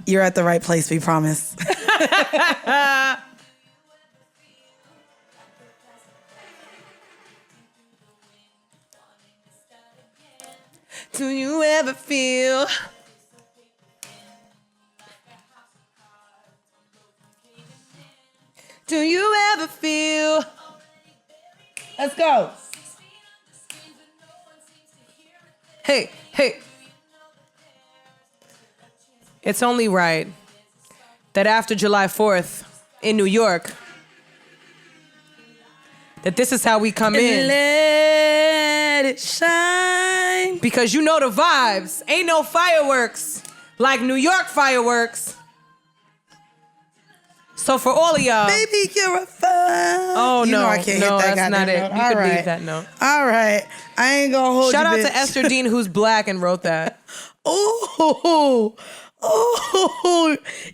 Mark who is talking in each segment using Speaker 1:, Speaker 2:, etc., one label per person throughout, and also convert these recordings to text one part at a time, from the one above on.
Speaker 1: You're at the right place, we promise.
Speaker 2: Do you ever feel? Do you ever feel?
Speaker 1: Let's go.
Speaker 2: Hey, hey. It's only right that after July 4th in New York, that this is how we come in.
Speaker 1: Let it shine.
Speaker 2: Because you know the vibes. Ain't no fireworks like New York fireworks. So for all of y'all.
Speaker 1: Baby, you're a fun.
Speaker 2: Oh,
Speaker 1: you
Speaker 2: no.
Speaker 1: know I can't
Speaker 2: no,
Speaker 1: hit that
Speaker 2: that's not it.
Speaker 1: note.
Speaker 2: You
Speaker 1: All
Speaker 2: could
Speaker 1: right.
Speaker 2: leave that note.
Speaker 1: All right. I ain't gonna hold
Speaker 2: Shout
Speaker 1: you,
Speaker 2: out
Speaker 1: bitch.
Speaker 2: to Esther Dean, who's black and wrote that.
Speaker 1: Oh,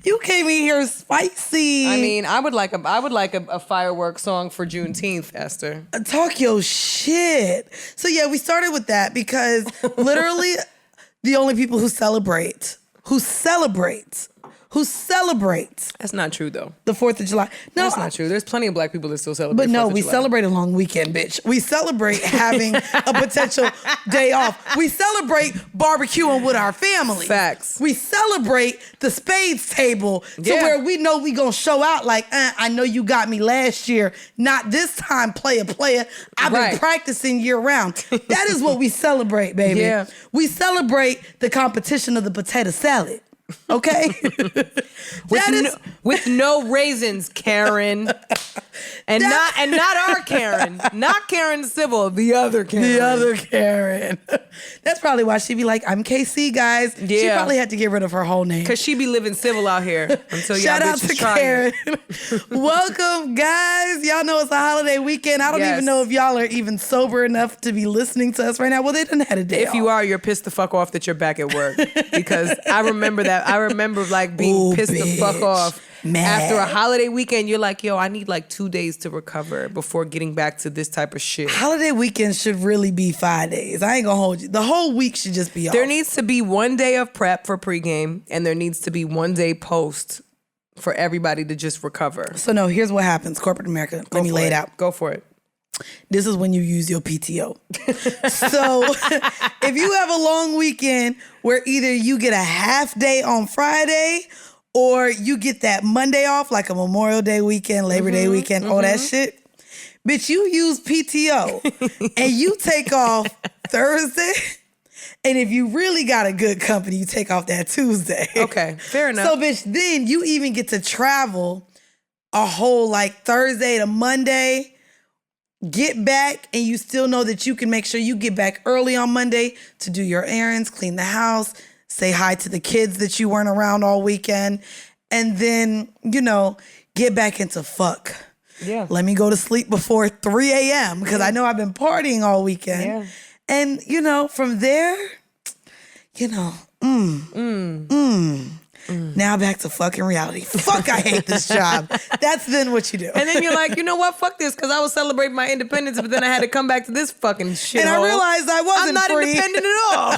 Speaker 1: you came in here spicy.
Speaker 2: I mean, I would like a fireworks song for Juneteenth, Esther.
Speaker 1: Talk your shit. So yeah, we started with that because literally the only people who celebrate
Speaker 2: That's not true, though.
Speaker 1: the 4th of July. No,
Speaker 2: That's not true. There's plenty of black people that still celebrate.
Speaker 1: But no,
Speaker 2: 4th of
Speaker 1: we
Speaker 2: July.
Speaker 1: celebrate a long weekend, bitch. We celebrate having a potential day off. We celebrate barbecuing with our family.
Speaker 2: Facts.
Speaker 1: We celebrate the spades table to
Speaker 2: Yeah.
Speaker 1: where we know we gonna show out like, I know you got me last year. Not this time, player. I've been
Speaker 2: Right.
Speaker 1: practicing year round. That is what we celebrate, baby.
Speaker 2: Yeah.
Speaker 1: We celebrate the competition of the potato salad. Okay?
Speaker 2: With no raisins, Karen. And not our Karen. Not Karen Civil, the other Karen.
Speaker 1: The other Karen. That's probably why she be like, I'm KC, guys. She
Speaker 2: Yeah.
Speaker 1: probably had to get rid of her whole name.
Speaker 2: Because she be living civil out here until y'all
Speaker 1: Shout out
Speaker 2: bitches
Speaker 1: to
Speaker 2: try
Speaker 1: Karen.
Speaker 2: it.
Speaker 1: Welcome, guys. Y'all know it's a holiday weekend. I don't
Speaker 2: Yes.
Speaker 1: even know if y'all are even sober enough to be listening to us right now. Well, they done had a day
Speaker 2: If you
Speaker 1: off.
Speaker 2: are, you're pissed the fuck off that you're back at work. Because I remember that. I remember like being
Speaker 1: Ooh,
Speaker 2: pissed the fuck
Speaker 1: bitch.
Speaker 2: off.
Speaker 1: Mad.
Speaker 2: After a holiday weekend, you're like, yo, I need like 2 days to recover before getting back to this type of shit.
Speaker 1: Holiday weekend should really be 5 days. I ain't gonna hold you. The whole week should just be off.
Speaker 2: There needs to be 1 day of prep for pregame, and there needs to be 1 day post for everybody to just recover.
Speaker 1: So no, here's what happens. Corporate America, let me lay it out.
Speaker 2: Go for it.
Speaker 1: This is when you use your PTO. So if you have a long weekend where either you get a half day on Friday or you get that Monday off, like a Memorial Day weekend, Labor Day weekend, all that shit, bitch, you use PTO and you take off Thursday. And if you really got a good company, you take off that Tuesday.
Speaker 2: Okay, fair enough.
Speaker 1: So, bitch, then you even get to travel a whole like Thursday to Monday, get back, and you still know that you can make sure you get back early on Monday to do your errands, clean the house, say hi to the kids that you weren't around all weekend, and then, get back into fuck.
Speaker 2: Yeah.
Speaker 1: Let me go to sleep before 3 a.m. because I know I've been partying all weekend.
Speaker 2: Yeah.
Speaker 1: And, from there, now back to fucking reality. Fuck, I hate this job. That's then what you do.
Speaker 2: And then you're like, you know what? Fuck this, because I was celebrating my independence, but then I had to come back to this fucking shit.
Speaker 1: And I realized I wasn't
Speaker 2: I'm not
Speaker 1: free.
Speaker 2: independent at all.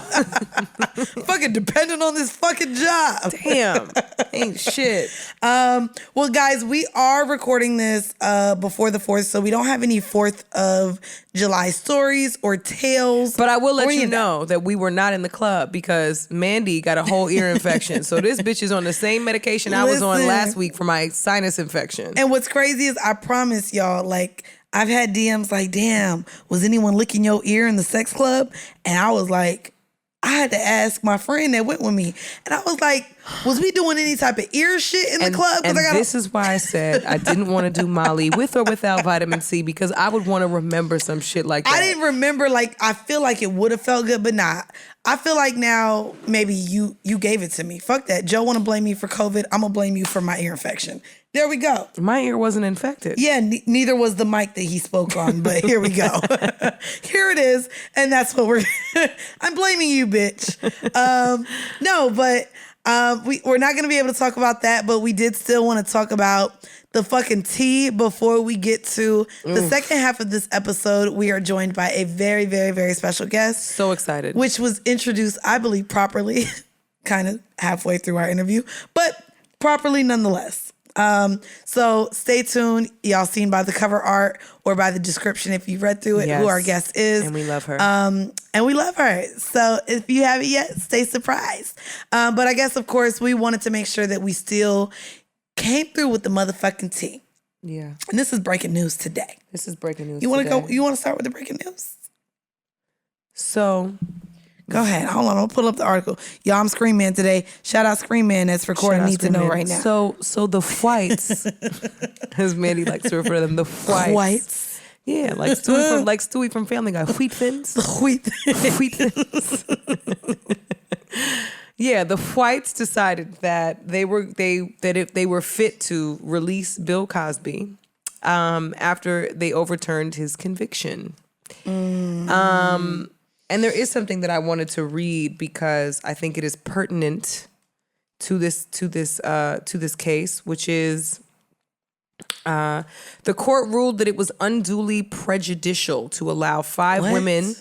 Speaker 1: Fucking dependent on this fucking job.
Speaker 2: Damn. Ain't shit.
Speaker 1: Well, guys, we are recording this before the 4th, so we don't have any 4th of July stories or tales.
Speaker 2: But I will let
Speaker 1: or
Speaker 2: you
Speaker 1: any of that.
Speaker 2: know that we were not in the club because Mandii got a whole ear infection. So this bitch is on the same medication I was on
Speaker 1: Listen.
Speaker 2: last week for my sinus infection.
Speaker 1: And what's crazy is I promise y'all, like, I've had DMs like, damn, was anyone licking your ear in the sex club? And I was like, I had to ask my friend that went with me. And I was like, was we doing any type of ear shit in the club?
Speaker 2: And this is why I said I didn't want to do Molly with or without vitamin C because I would want to remember some shit like that.
Speaker 1: I didn't remember, like, I feel like it would have felt good, but nah. I feel like now maybe you gave it to me. Fuck that. Joe want to blame me for COVID. I'm going to blame you for my ear infection. There we go.
Speaker 2: My ear wasn't infected.
Speaker 1: Yeah, neither was the mic that he spoke on, but here we go. Here it is, and that's what we're... I'm blaming you, bitch. No, but we're not going to be able to talk about that, but we did still want to talk about the fucking tea before we get to the second half of this episode. We are joined by a very, very, very special guest.
Speaker 2: So excited.
Speaker 1: Which was introduced, I believe, properly kind of halfway through our interview, but properly nonetheless. So stay tuned. Y'all seen by the cover art or by the description if you read through it who our guest is.
Speaker 2: And we love her.
Speaker 1: And we love her. So if you haven't yet, stay surprised. But I guess, of course, we wanted to make sure that we still came through with the motherfucking tea.
Speaker 2: Yeah.
Speaker 1: And this is breaking news today.
Speaker 2: This is breaking news
Speaker 1: You want to
Speaker 2: today.
Speaker 1: go? You want to start with the breaking news?
Speaker 2: So...
Speaker 1: Go ahead. Hold on. I'll pull up the article. Y'all, I'm Scream Man today. Shout out Scream Man that's recording Need to Know right now.
Speaker 2: So the whites, as Mandy likes to refer to them, the whites.
Speaker 1: Whites.
Speaker 2: Yeah, like Stewie from Family Guy. Wheat thins.
Speaker 1: The wheat.
Speaker 2: Wheat thins. Yeah, the whites decided that they were fit to release Bill Cosby after they overturned his conviction. And there is something that I wanted to read because I think it is pertinent to this case, which is the court ruled that it was unduly prejudicial to allow five women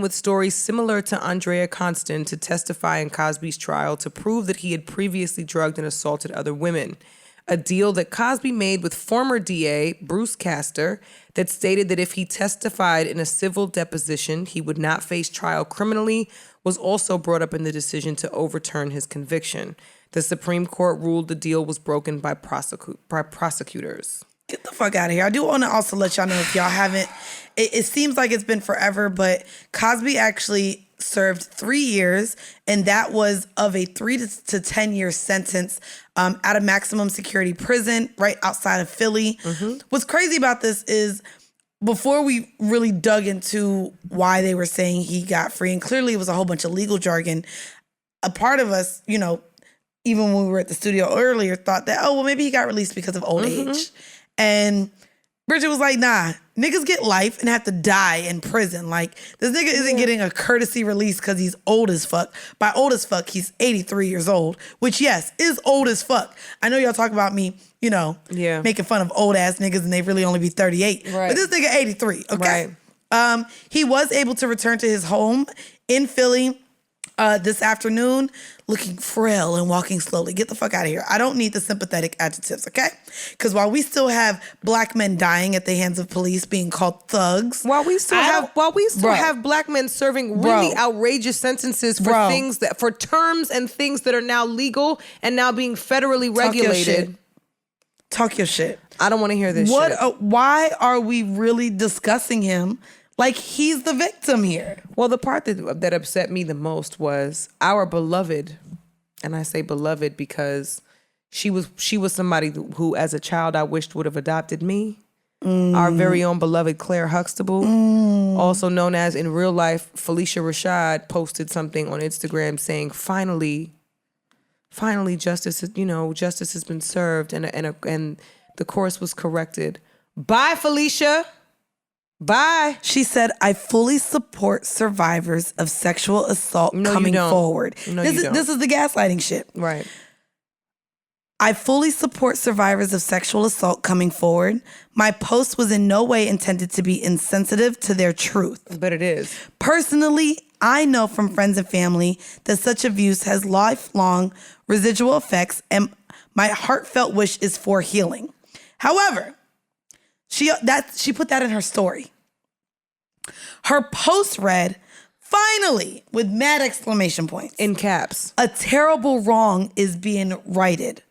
Speaker 2: with stories similar to Andrea Constant to testify in Cosby's trial to prove that he had previously drugged and assaulted other women. A deal that Cosby made with former DA Bruce Castor that stated that if he testified in a civil deposition, he would not face trial criminally, was also brought up in the decision to overturn his conviction. The Supreme Court ruled the deal was broken by prosecutors.
Speaker 1: Get the fuck out of here. I do want to also let y'all know, if y'all haven't, it seems like it's been forever, but Cosby actually served 3 years, and that was of a 3 to 10 year sentence at a maximum security prison right outside of Philly. What's crazy about this is, before we really dug into why they were saying he got free, and clearly it was a whole bunch of legal jargon, a part of us, you know, even when we were at the studio earlier, thought that, oh, well, maybe he got released because of old age. And Bridget was like, nah, niggas get life and have to die in prison. Like, this nigga isn't getting a courtesy release because he's old as fuck. By old as fuck, he's 83 years old, which, yes, is old as fuck. I know y'all talk about me, you know, making fun of old ass niggas and they really only be 38. Right. But this nigga 83, okay? Right. He was able to return to his home in Philly this afternoon, looking frail and walking slowly. Get the fuck out of here. I don't need the sympathetic adjectives, okay? Because while we still have black men dying at the hands of police, being called thugs,
Speaker 2: while we still have black men serving really outrageous sentences for things that, for terms and things that are now legal and now being federally regulated.
Speaker 1: Talk your shit.
Speaker 2: I don't want to hear this shit.
Speaker 1: Why are we really discussing him like he's the victim here?
Speaker 2: Well, the part that upset me the most was our beloved, and I say beloved because she was somebody who as a child I wished would have adopted me. Our very own beloved Claire Huxtable, also known as in real life Felicia Rashad, posted something on Instagram saying, finally justice has been served and the course was corrected. Bye, Felicia. Bye.
Speaker 1: She said, I fully support survivors of sexual assault coming forward. This is the gaslighting shit.
Speaker 2: Right.
Speaker 1: I fully support survivors of sexual assault coming forward. My post was in no way intended to be insensitive to their truth.
Speaker 2: But it is.
Speaker 1: Personally, I know from friends and family that such abuse has lifelong residual effects, and my heartfelt wish is for healing. However, she put that in her story. Her post read, finally, with mad exclamation points.
Speaker 2: In caps.
Speaker 1: A terrible wrong is being righted.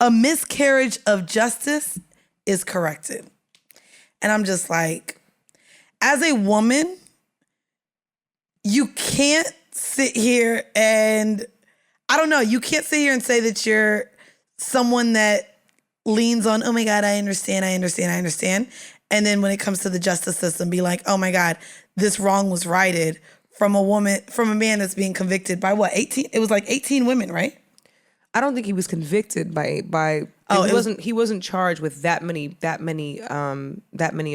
Speaker 1: A miscarriage of justice is corrected. And I'm just like, as a woman, you can't sit here and, I don't know, you can't sit here and say that you're someone that leans on, oh my God, I understand. And then when it comes to the justice system, be like, oh my God, this wrong was righted from a man that's being convicted by what, 18? It was like 18 women, right?
Speaker 2: I don't think he was convicted by he wasn't charged with that many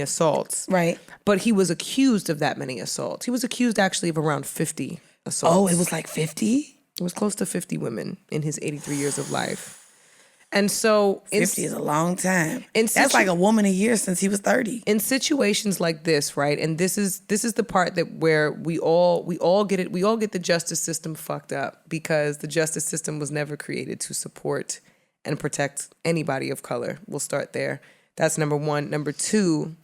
Speaker 2: assaults.
Speaker 1: Right.
Speaker 2: But he was accused of that many assaults. He was accused actually of around 50 assaults.
Speaker 1: Oh, it was like 50?
Speaker 2: It was close to 50 women in his 83 years of life. And so
Speaker 1: 50 is a long time. That's like a woman a year since he was 30.
Speaker 2: In situations like this, right? And this is the part that where we all get it. We all get the justice system fucked up because the justice system was never created to support and protect anybody of color. We'll start there. That's number one. Number two,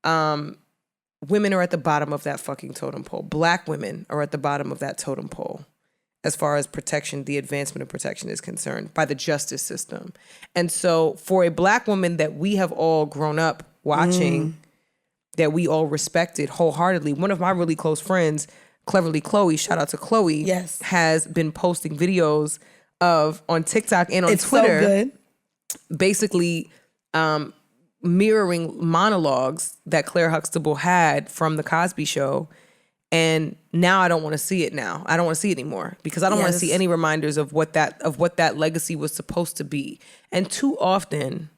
Speaker 2: women are at the bottom of that fucking totem pole. Black women are at the bottom of that totem pole as far as protection, the advancement of protection is concerned by the justice system. And so for a Black woman that we have all grown up watching, that we all respected wholeheartedly, one of my really close friends, Cleverly Chloe, shout out to Chloe,
Speaker 1: yes,
Speaker 2: has been posting videos of on TikTok and on Twitter,
Speaker 1: so good,
Speaker 2: basically mirroring monologues that Claire Huxtable had from the Cosby Show. And now I don't want to see it now. I don't want to see it anymore because I don't want to see any reminders of what that legacy was supposed to be. And too often,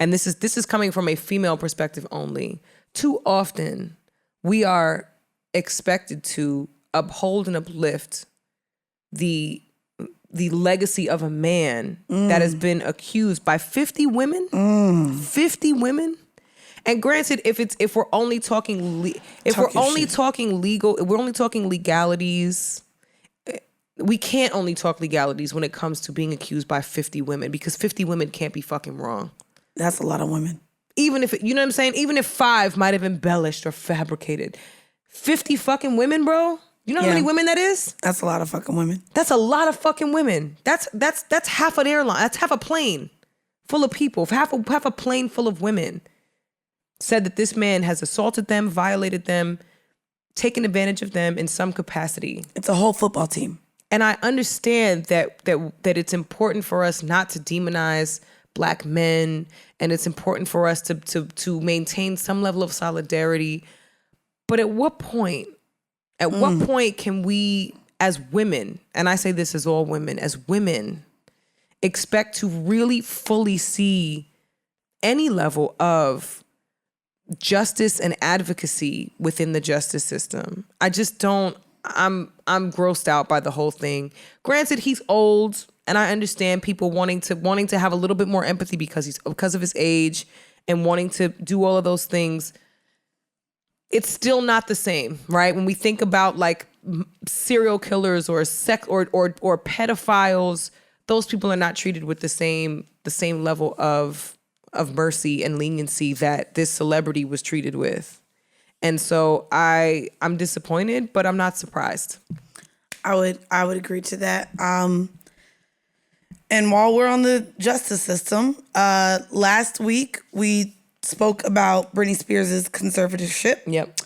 Speaker 2: and this is coming from a female perspective only, too often we are expected to uphold and uplift the legacy of a man that has been accused by 50 women. 50 women. And granted, if we're only talking legalities, we can't only talk legalities when it comes to being accused by 50 women because 50 women can't be fucking wrong.
Speaker 1: That's a lot of women.
Speaker 2: Even if, you know what I'm saying? Even if 5 might have embellished or fabricated. 50 fucking women, bro? You know how many women that is?
Speaker 1: That's a lot of fucking women.
Speaker 2: That's a lot of fucking women. That's half an airline. That's half a plane full of people. Half a plane full of women. Said that this man has assaulted them, violated them, taken advantage of them in some capacity.
Speaker 1: It's a whole football team.
Speaker 2: And I understand that it's important for us not to demonize Black men, and it's important for us to maintain some level of solidarity. But at what point can we, as women, and I say this as all women, as women, expect to really fully see any level of justice and advocacy within the justice system? I just don't. I'm grossed out by the whole thing. Granted, he's old, and I understand people wanting to have a little bit more empathy because of his age and wanting to do all of those things. It's still not the same, right? When we think about like serial killers or pedophiles, those people are not treated with the same level of mercy and leniency that this celebrity was treated with. And so I'm disappointed, but I'm not surprised.
Speaker 1: I would agree to that. And while we're on the justice system, last week we spoke about Britney Spears' conservatorship.
Speaker 2: Yep.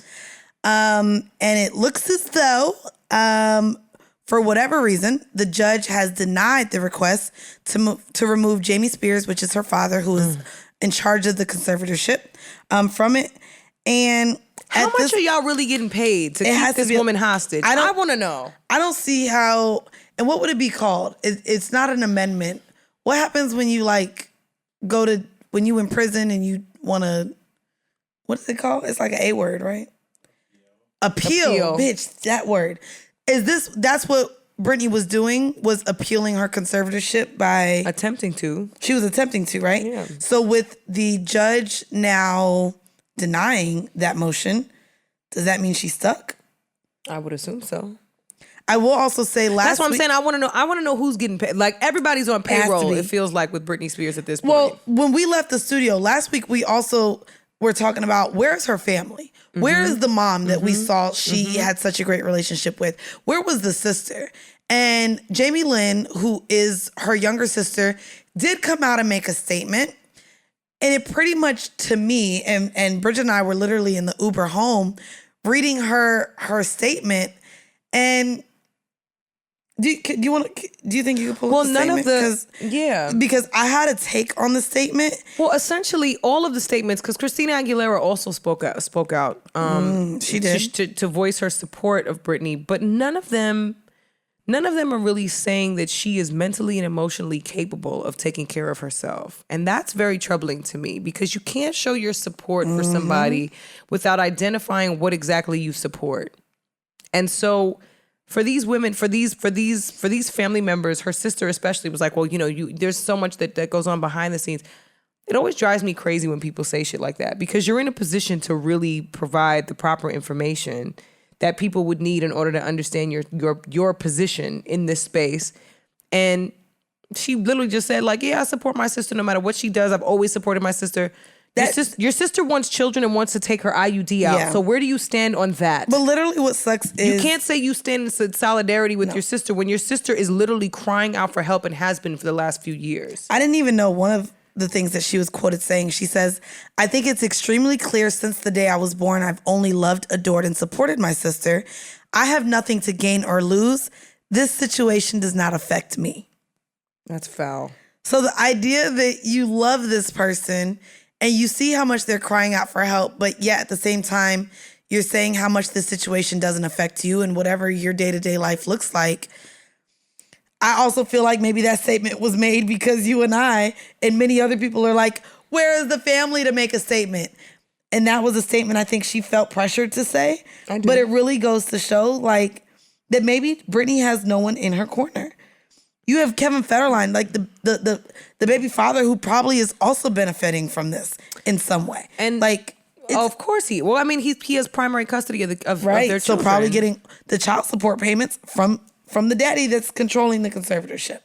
Speaker 1: And it looks as though, for whatever reason, the judge has denied the request to remove Jamie Spears, which is her father, who is in charge of the conservatorship, from it. And
Speaker 2: how much are y'all really getting paid to keep this woman hostage? I want to know. I
Speaker 1: don't see how. And what would it be called? It's not an amendment. What happens when you when you in prison and you want to? What is it called? It's like an A word, right? Appeal. Bitch, that word. That's what Britney was doing, was appealing her conservatorship by...
Speaker 2: Attempting to.
Speaker 1: She was attempting to, right?
Speaker 2: Yeah.
Speaker 1: So with the judge now denying that motion, does that mean she's stuck?
Speaker 2: I would assume so.
Speaker 1: I will also say
Speaker 2: That's what I'm saying. I want to know who's getting paid. Like, everybody's on payroll, it feels like, with Britney Spears at this point.
Speaker 1: Well, when we left the studio last week, we also were talking about, where's her family? Mm-hmm. Where is the mom that we saw she had such a great relationship with? Where was the sister? And Jamie Lynn, who is her younger sister, did come out and make a statement. And it pretty much, to me, and Bridget and I were literally in the Uber home reading her statement. And do you think you could pull up the statement? Because I had a take on the statement.
Speaker 2: Well, essentially, all of the statements, because Christina Aguilera also spoke out.
Speaker 1: She did
Speaker 2: to voice her support of Britney, but none of them are really saying that she is mentally and emotionally capable of taking care of herself. And that's very troubling to me, because you can't show your support for somebody without identifying what exactly you support. And so for these women, for these family members, her sister especially was like, well, there's so much that goes on behind the scenes. It always drives me crazy when people say shit like that, because you're in a position to really provide the proper information that people would need in order to understand your position in this space. And she literally just said, like, yeah, I support my sister no matter what she does. I've always supported my sister. Your sister wants children and wants to take her IUD out. Yeah. So where do you stand on that?
Speaker 1: But literally what sucks is...
Speaker 2: You can't say you stand in solidarity with your sister when your sister is literally crying out for help and has been for the last few years.
Speaker 1: I didn't even know one of the things that she was quoted saying. She says, I think it's extremely clear since the day I was born, I've only loved, adored, and supported my sister. I have nothing to gain or lose. This situation does not affect me.
Speaker 2: That's foul.
Speaker 1: So the idea that you love this person and you see how much they're crying out for help, but yet at the same time, you're saying how much this situation doesn't affect you and whatever your day-to-day life looks like. I also feel like maybe that statement was made because you and I and many other people are like, where is the family to make a statement? And that was a statement I think she felt pressured to say. I do. But it really goes to show like that maybe Britney has no one in her corner. You have Kevin Federline, like the baby father, who probably is also benefiting from this in some way.
Speaker 2: And like, of course he. Well, I mean, he has primary custody of their children.
Speaker 1: So probably getting the child support payments from the daddy that's controlling the conservatorship.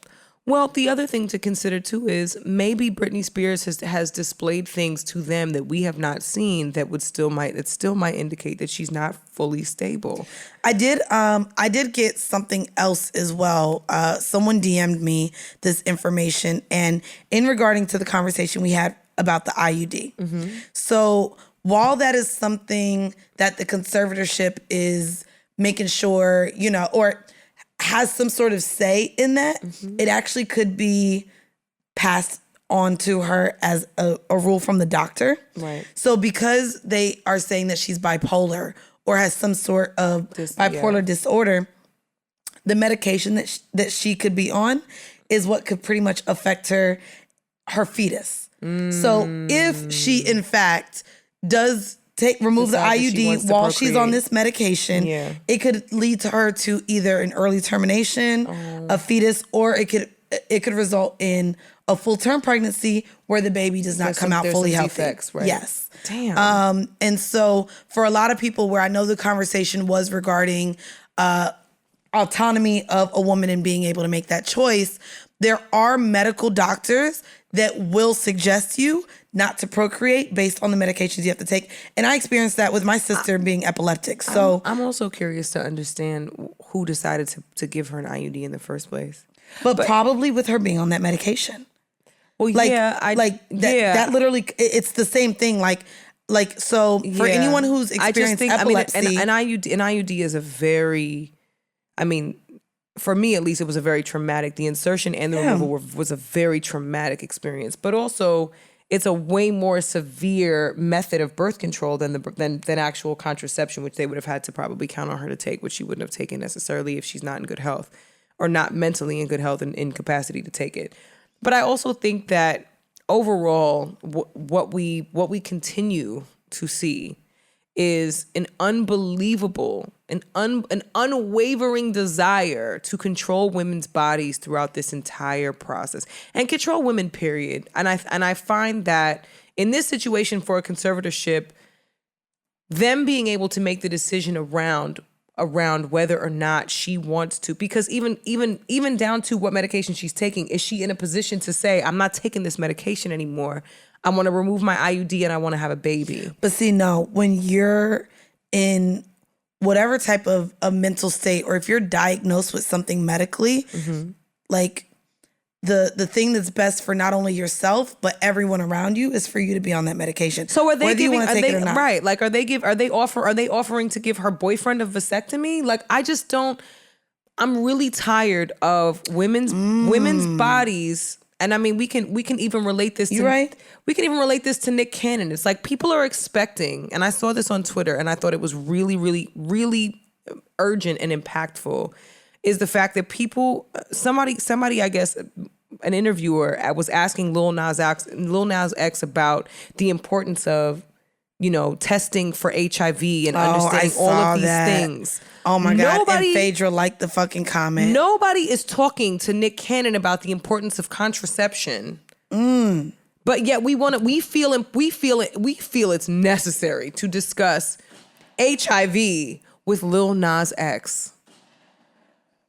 Speaker 2: Well, the other thing to consider too is maybe Britney Spears has displayed things to them that we have not seen that still might indicate that she's not fully stable.
Speaker 1: I did get something else as well. Someone DM'd me this information, and in regarding to the conversation we had about the IUD. Mm-hmm. So while that is something that the conservatorship is making sure, or has some sort of say in that, it actually could be passed on to her as a rule from the doctor. Right. So because they are saying that she's bipolar or has some sort of bipolar disorder, the medication that she could be on is what could pretty much affect her fetus. So if she in fact does remove the IUD while she's on this medication, it could lead to her to either an early termination, a fetus, or it could result in a full-term pregnancy where the baby does not come out fully healthy. Defects, right? Yes.
Speaker 2: Damn.
Speaker 1: And so for a lot of people, where I know the conversation was regarding autonomy of a woman and being able to make that choice, there are medical doctors that will suggest you not to procreate based on the medications you have to take. And I experienced that with my sister being epileptic. So
Speaker 2: I'm also curious to understand who decided to give her an IUD in the first place.
Speaker 1: But probably with her being on that medication.
Speaker 2: Well,
Speaker 1: that literally, it's the same thing. So for anyone who's experienced epilepsy.
Speaker 2: An IUD is a very, for me at least, it was a very traumatic. The insertion and the removal was a very traumatic experience. But also, it's a way more severe method of birth control than actual contraception, which they would have had to probably count on her to take, which she wouldn't have taken necessarily if she's not in good health or not mentally in good health and in capacity to take it. But I also think that overall, what we continue to see is an unbelievable, an unwavering desire to control women's bodies throughout this entire process and control women, period. And I find that in this situation for a conservatorship, them being able to make the decision around whether or not she wants to, because even down to what medication she's taking, is she in a position to say, I'm not taking this medication anymore, I want to remove my IUD and I want to have a baby?
Speaker 1: But see, no, when you're in whatever type of a mental state, or if you're diagnosed with something medically, like the thing that's best for not only yourself but everyone around you is for you to be on that medication.
Speaker 2: So are they
Speaker 1: whether
Speaker 2: giving?
Speaker 1: You want to take it or not.
Speaker 2: Right? Like, are they offering to give her boyfriend a vasectomy? Like, I just don't. I'm really tired of women's bodies. And we can even relate this to we can even relate this to Nick Cannon. It's like people are expecting, and I saw this on Twitter and I thought it was really, really, really urgent and impactful, is the fact that somebody, I guess, an interviewer was asking Lil Nas X about the importance of testing for HIV and understanding all of these things.
Speaker 1: Oh my God. And Phaedra liked the fucking comment.
Speaker 2: Nobody is talking to Nick Cannon about the importance of contraception. But yet we feel it's necessary to discuss HIV with Lil Nas X.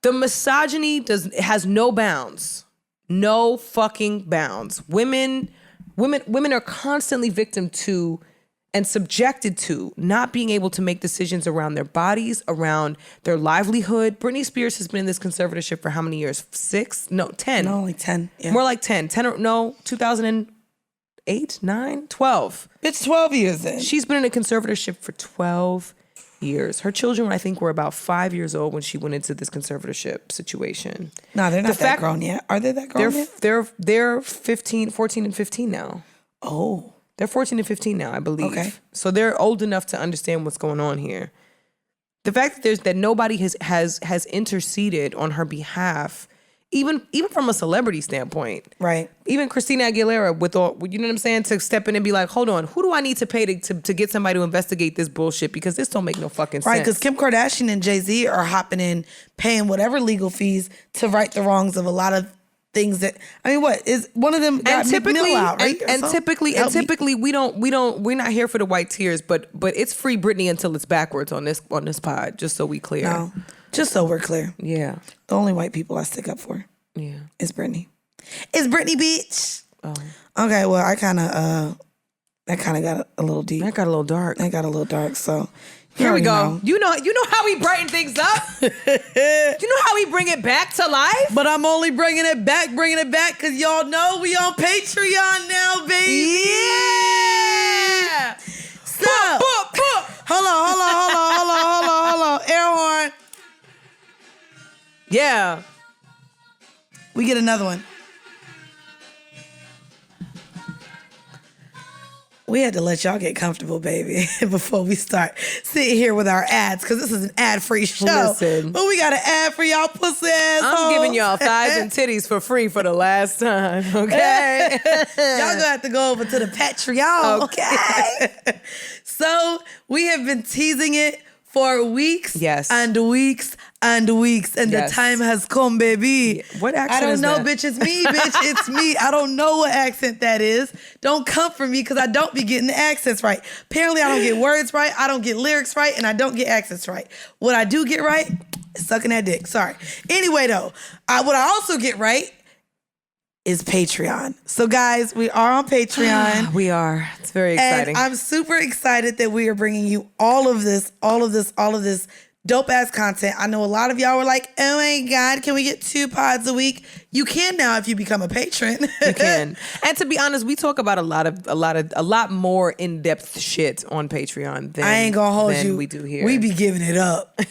Speaker 2: The misogyny has no bounds. No fucking bounds. Women are constantly victim to and subjected to not being able to make decisions around their bodies, around their livelihood. Britney Spears has been in this conservatorship for how many years? 6? No, 10.
Speaker 1: No, only 10. Yeah.
Speaker 2: More like 10. 2008, 9, 12.
Speaker 1: It's 12 years then.
Speaker 2: She's been in a conservatorship for 12 years. Her children, I think, were about 5 years old when she went into this conservatorship situation.
Speaker 1: No, they're not that grown yet. Are they that grown yet?
Speaker 2: They're 14 and 15 now.
Speaker 1: Oh.
Speaker 2: They're 14 and 15 now, I believe.
Speaker 1: Okay.
Speaker 2: So they're old enough to understand what's going on here. The fact that nobody has interceded on her behalf, even from a celebrity standpoint.
Speaker 1: Right.
Speaker 2: Even Christina Aguilera with all, you know what I'm saying, to step in and be like, hold on, who do I need to pay to get somebody to investigate this bullshit? Because this don't make no fucking sense.
Speaker 1: Right, because Kim Kardashian and Jay-Z are hopping in, paying whatever legal fees to right the wrongs of a lot of things that, I mean, what is one of them got McMill out, right?
Speaker 2: Typically we're not here for the white tears, but it's free Britney until it's backwards on this pod, just so we clear.
Speaker 1: No, just so we're clear.
Speaker 2: Yeah.
Speaker 1: The only white people I stick up for is Britney. It's Britney, bitch. Oh. Okay, well, that kind of got a little deep.
Speaker 2: That got a little dark.
Speaker 1: So
Speaker 2: here we go. You know how we brighten things up? You know how we bring it back to life?
Speaker 1: But I'm only bringing it back because y'all know we on Patreon now, baby.
Speaker 2: Yeah.
Speaker 1: So, hold on. Air horn.
Speaker 2: Yeah.
Speaker 1: We get another one. We had to let y'all get comfortable, baby, before we start sitting here with our ads, because this is an ad-free show.
Speaker 2: Listen.
Speaker 1: But we got an ad for y'all pussy assholes.
Speaker 2: I'm giving y'all thighs and titties for free for the last time, okay?
Speaker 1: Y'all gonna have to go over to the Patreon, okay? So we have been teasing it for weeks and weeks and weeks, and the time has come, baby.
Speaker 2: What accent
Speaker 1: I don't
Speaker 2: is
Speaker 1: know,
Speaker 2: that?
Speaker 1: bitch. It's me, bitch. It's me. I don't know what accent that is. Don't come for me because I don't be getting the accents right. Apparently, I don't get words right. I don't get lyrics right, and I don't get accents right. What I do get right is sucking that dick. Sorry. Anyway, though, what I also get right is Patreon. So, guys, we are on Patreon.
Speaker 2: We are. It's very exciting.
Speaker 1: And I'm super excited that we are bringing you all of this dope ass content. I know a lot of y'all were like, oh my God, can we get 2 pods a week? You can now if you become a patron.
Speaker 2: You can. And to be honest, we talk about a lot more in-depth shit on Patreon than
Speaker 1: I ain't gonna hold you.
Speaker 2: We do here.
Speaker 1: We be giving it up.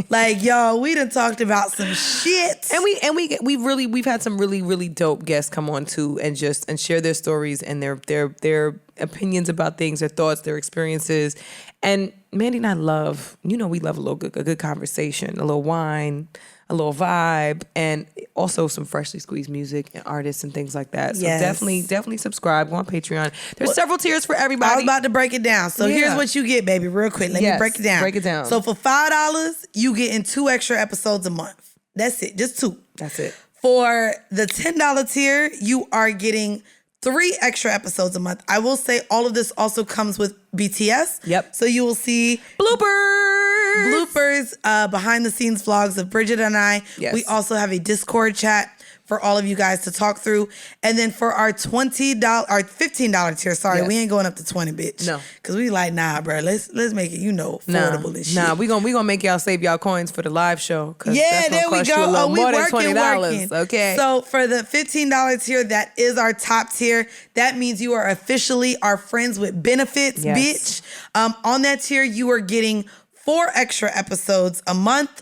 Speaker 1: Like, y'all, we done talked about some shit.
Speaker 2: And we've had some really dope guests come on too and share their stories and their opinions about things, their thoughts, their experiences. And Mandii and I love a good conversation, a little wine, a little vibe, and also some freshly squeezed music and artists and things like that. So definitely subscribe. Go on Patreon. There's several tiers for everybody.
Speaker 1: I was about to break it down. So here's what you get, baby, real quick. Let me break it down.
Speaker 2: Break it down.
Speaker 1: So for $5, you get in 2 extra episodes a month. That's it. Just 2.
Speaker 2: That's it.
Speaker 1: For the $10 tier, you are getting 3 extra episodes a month. I will say all of this also comes with BTS.
Speaker 2: Yep.
Speaker 1: So you will see bloopers, behind the scenes vlogs of Bridget and I.
Speaker 2: Yes.
Speaker 1: We also have a Discord chat for all of you guys to talk through. And then for our $15 tier, we ain't going up to 20, bitch.
Speaker 2: No.
Speaker 1: Cause we like, nah, bro, let's make it, affordable and shit.
Speaker 2: Nah, we gonna make y'all save y'all coins for the live show.
Speaker 1: Yeah, there we go.
Speaker 2: We more than $20. Okay.
Speaker 1: So for the $15 tier, that is our top tier. That means you are officially our friends with benefits, bitch. On that tier, you are getting 4 extra episodes a month.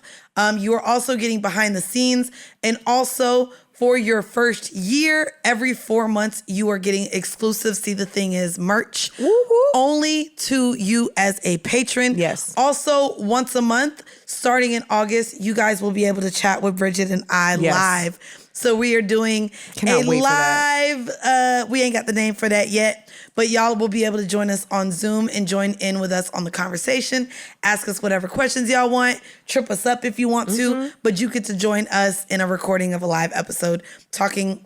Speaker 1: You are also getting behind the scenes, and also for your first year, every 4 months, you are getting exclusive See the Thing Is merch.
Speaker 2: Woo-hoo.
Speaker 1: Only to you as a patron.
Speaker 2: Yes.
Speaker 1: Also, once a month, starting in August, you guys will be able to chat with Bridget and I live So we are doing
Speaker 2: Cannot
Speaker 1: a
Speaker 2: wait for
Speaker 1: live, we ain't got the name for that yet, but y'all will be able to join us on Zoom and join in with us on the conversation. Ask us whatever questions y'all want. Trip us up if you want to, but you get to join us in a recording of a live episode talking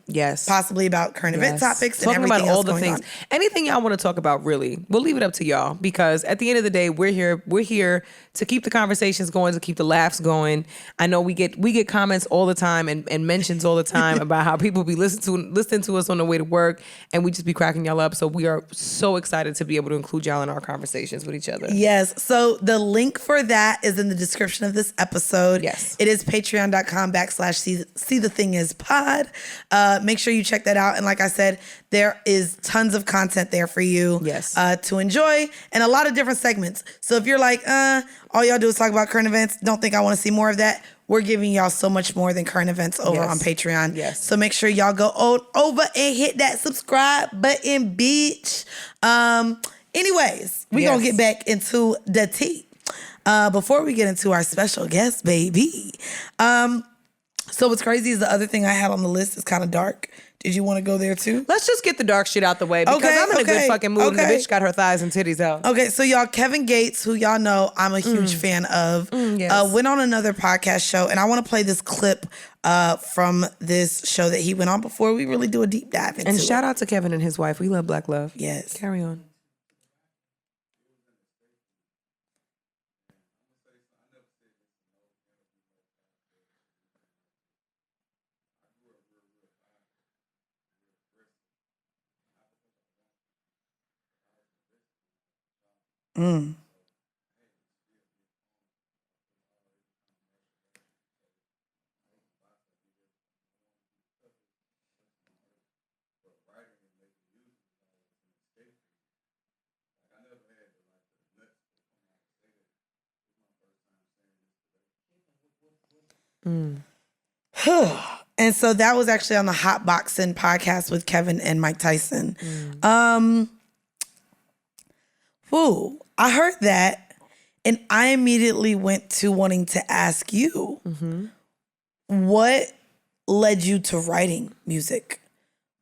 Speaker 1: possibly about current event topics and everything
Speaker 2: about
Speaker 1: else
Speaker 2: all the
Speaker 1: going
Speaker 2: things.
Speaker 1: on.
Speaker 2: Anything y'all want to talk about, really. We'll leave it up to y'all because at the end of the day, we're here to keep the conversations going, to keep the laughs going. I know we get comments all the time and mentions all the time about how people be listening to us on the way to work, and we just be cracking y'all up. So we are so excited to be able to include y'all in our conversations with each other.
Speaker 1: Yes. So the link for that is in the description of this episode.
Speaker 2: Yes.
Speaker 1: It is patreon.com/see the thing is pod. Make sure you check that out. And like I said, there is tons of content there for you to enjoy, and a lot of different segments. So if you're like, all y'all do is talk about current events, don't think I want to see more of that, we're giving y'all so much more than current events over on Patreon.
Speaker 2: Yes.
Speaker 1: So make sure y'all go over and hit that subscribe button, bitch. Anyways, we're going to get back into the tea. Before we get into our special guest, baby. So what's crazy is the other thing I had on the list is kind of dark. Did you want to go there too?
Speaker 2: Let's just get the dark shit out the way because I'm in a good fucking mood and the bitch got her thighs and titties out.
Speaker 1: Okay, so y'all, Kevin Gates, who y'all know I'm a huge fan of, went on another podcast show, and I want to play this clip from this show that he went on before we really do a deep dive into it.
Speaker 2: And shout out to Kevin and his wife. We love Black love.
Speaker 1: Yes.
Speaker 2: Carry on.
Speaker 1: And so that was actually on the Hot Boxing podcast with Kevin and Mike Tyson. I heard that, and I immediately went to wanting to ask you, what led you to writing music?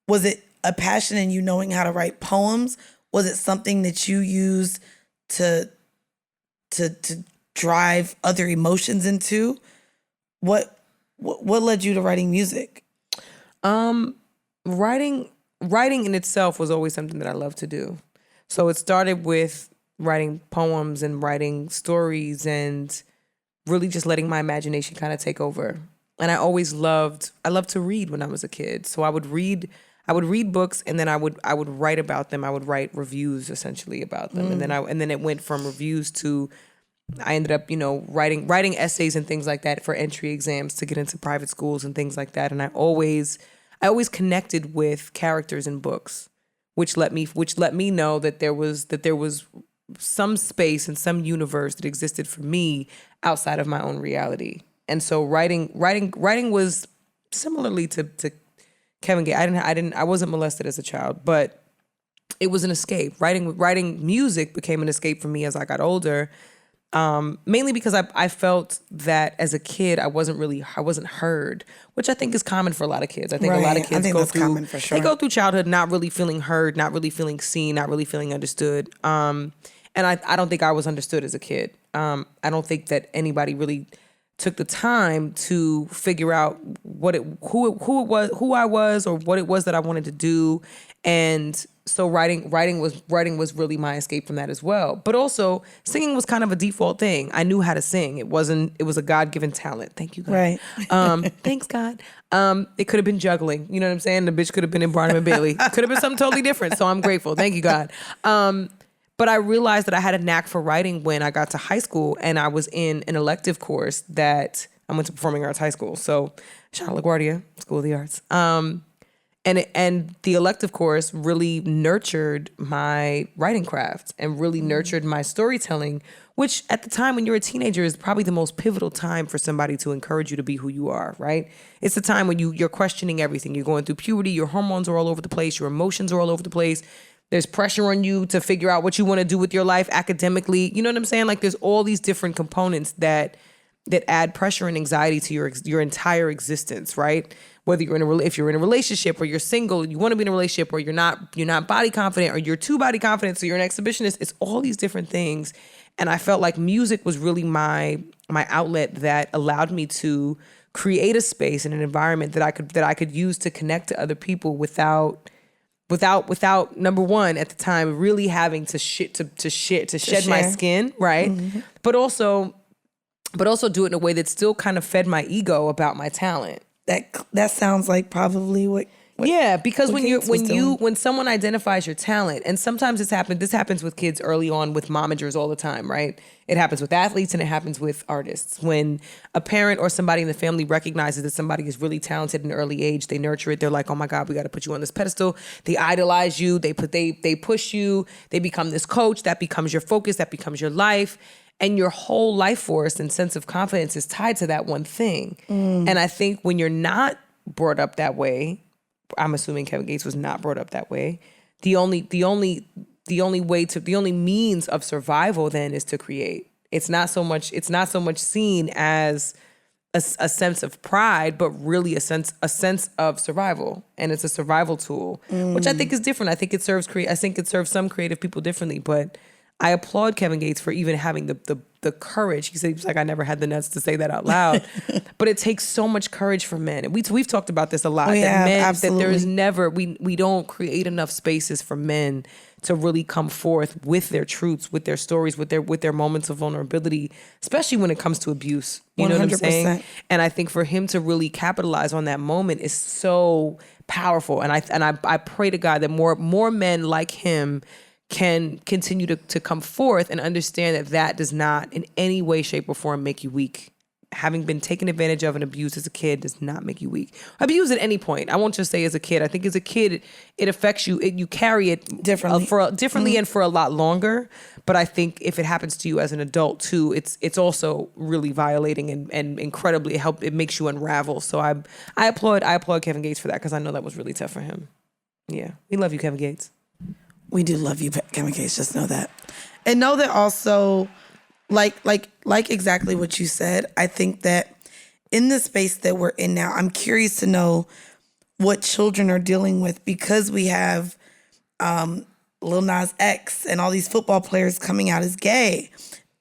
Speaker 1: Was it a passion in you knowing how to write poems? Was it something that you used to drive other emotions into? What led you to writing music?
Speaker 2: Writing in itself was always something that I loved to do. So it started with writing poems and writing stories and really just letting my imagination kind of take over. And I loved to read when I was a kid. So I would read books, and then I would write about them. I would write reviews essentially about them. And then it went from reviews to I ended up, writing essays and things like that for entry exams to get into private schools and things like that. And I always connected with characters in books, which let me know that there was some space and some universe that existed for me outside of my own reality. And so writing was similarly to Kevin Gates. I wasn't molested as a child, but it was an escape. Writing music became an escape for me as I got older. Mainly because I felt that as a kid I wasn't heard, which I think is common for a lot of kids. I think a lot of kids go through common for sure. They go through childhood not really feeling heard, not really feeling seen, not really feeling understood. And I don't think I was understood as a kid. I don't think that anybody really took the time to figure out who I was or what it was that I wanted to do. And so writing was really my escape from that as well. But also singing was kind of a default thing. I knew how to sing. It was a God-given talent. Thank you, God.
Speaker 1: Right.
Speaker 2: Thanks, God. It could have been juggling. You know what I'm saying? The bitch could have been in Barnum and Bailey. Could have been something totally different. So I'm grateful. Thank you, God. But I realized that I had a knack for writing when I got to high school, and I was in an elective course that I went to Performing Arts High School. So shout out LaGuardia, School of the Arts. And the elective course really nurtured my writing craft and really nurtured my storytelling, which at the time when you're a teenager is probably the most pivotal time for somebody to encourage you to be who you are, right? It's the time when you're questioning everything. You're going through puberty, your hormones are all over the place, your emotions are all over the place. There's pressure on you to figure out what you want to do with your life academically. You know what I'm saying? Like there's all these different components that that add pressure and anxiety to your entire existence, right? Whether if you're in a relationship or you're single, you want to be in a relationship, or you're not body confident, or you're too body confident, so you're an exhibitionist. It's all these different things. And I felt like music was really my outlet that allowed me to create a space and an environment that I could use to connect to other people without number one at the time really having to shed my skin, right? Mm-hmm. But also do it in a way that still kind of fed my ego about my talent.
Speaker 1: That sounds like probably what
Speaker 2: yeah, because when someone identifies your talent, and sometimes this happens with kids early on with momagers all the time, right? It happens with athletes and it happens with artists. When a parent or somebody in the family recognizes that somebody is really talented at an early age, they nurture it. They're like, oh my God, we got to put you on this pedestal. They idolize you. They push you. They become this coach. That becomes your focus. That becomes your life. And your whole life force and sense of confidence is tied to that one thing. And I think when you're not brought up that way, I'm assuming Kevin Gates was not brought up that way, the only means of survival then is to create. It's not so much seen as a sense of pride, but really a sense of survival. And it's a survival tool, which I think is different. I think it serves some creative people differently, but I applaud Kevin Gates for even having the courage. He said, he was like, I never had the nuts to say that out loud. But it takes so much courage for men. And we've talked about this a lot. That there is never, we don't create enough spaces for men to really come forth with their truths, with their stories, with their moments of vulnerability, especially when it comes to abuse. You 100%. Know what I'm saying? And I think for him to really capitalize on that moment is so powerful. And I pray to God that more men like him can continue to come forth and understand that does not in any way, shape, or form make you weak. Having been taken advantage of and abused as a kid does not make you weak. Abuse at any point. I won't just say as a kid. I think as a kid, it affects you. You carry it differently and for a lot longer. But I think if it happens to you as an adult too, it's also really violating and incredibly it makes you unravel. So I applaud Kevin Gates for that, because I know that was really tough for him. Yeah, we love you, Kevin Gates.
Speaker 1: We do love you, Kevin Gates. Just know that. And know that also, like exactly what you said, I think that in the space that we're in now, I'm curious to know what children are dealing with, because we have Lil Nas X and all these football players coming out as gay.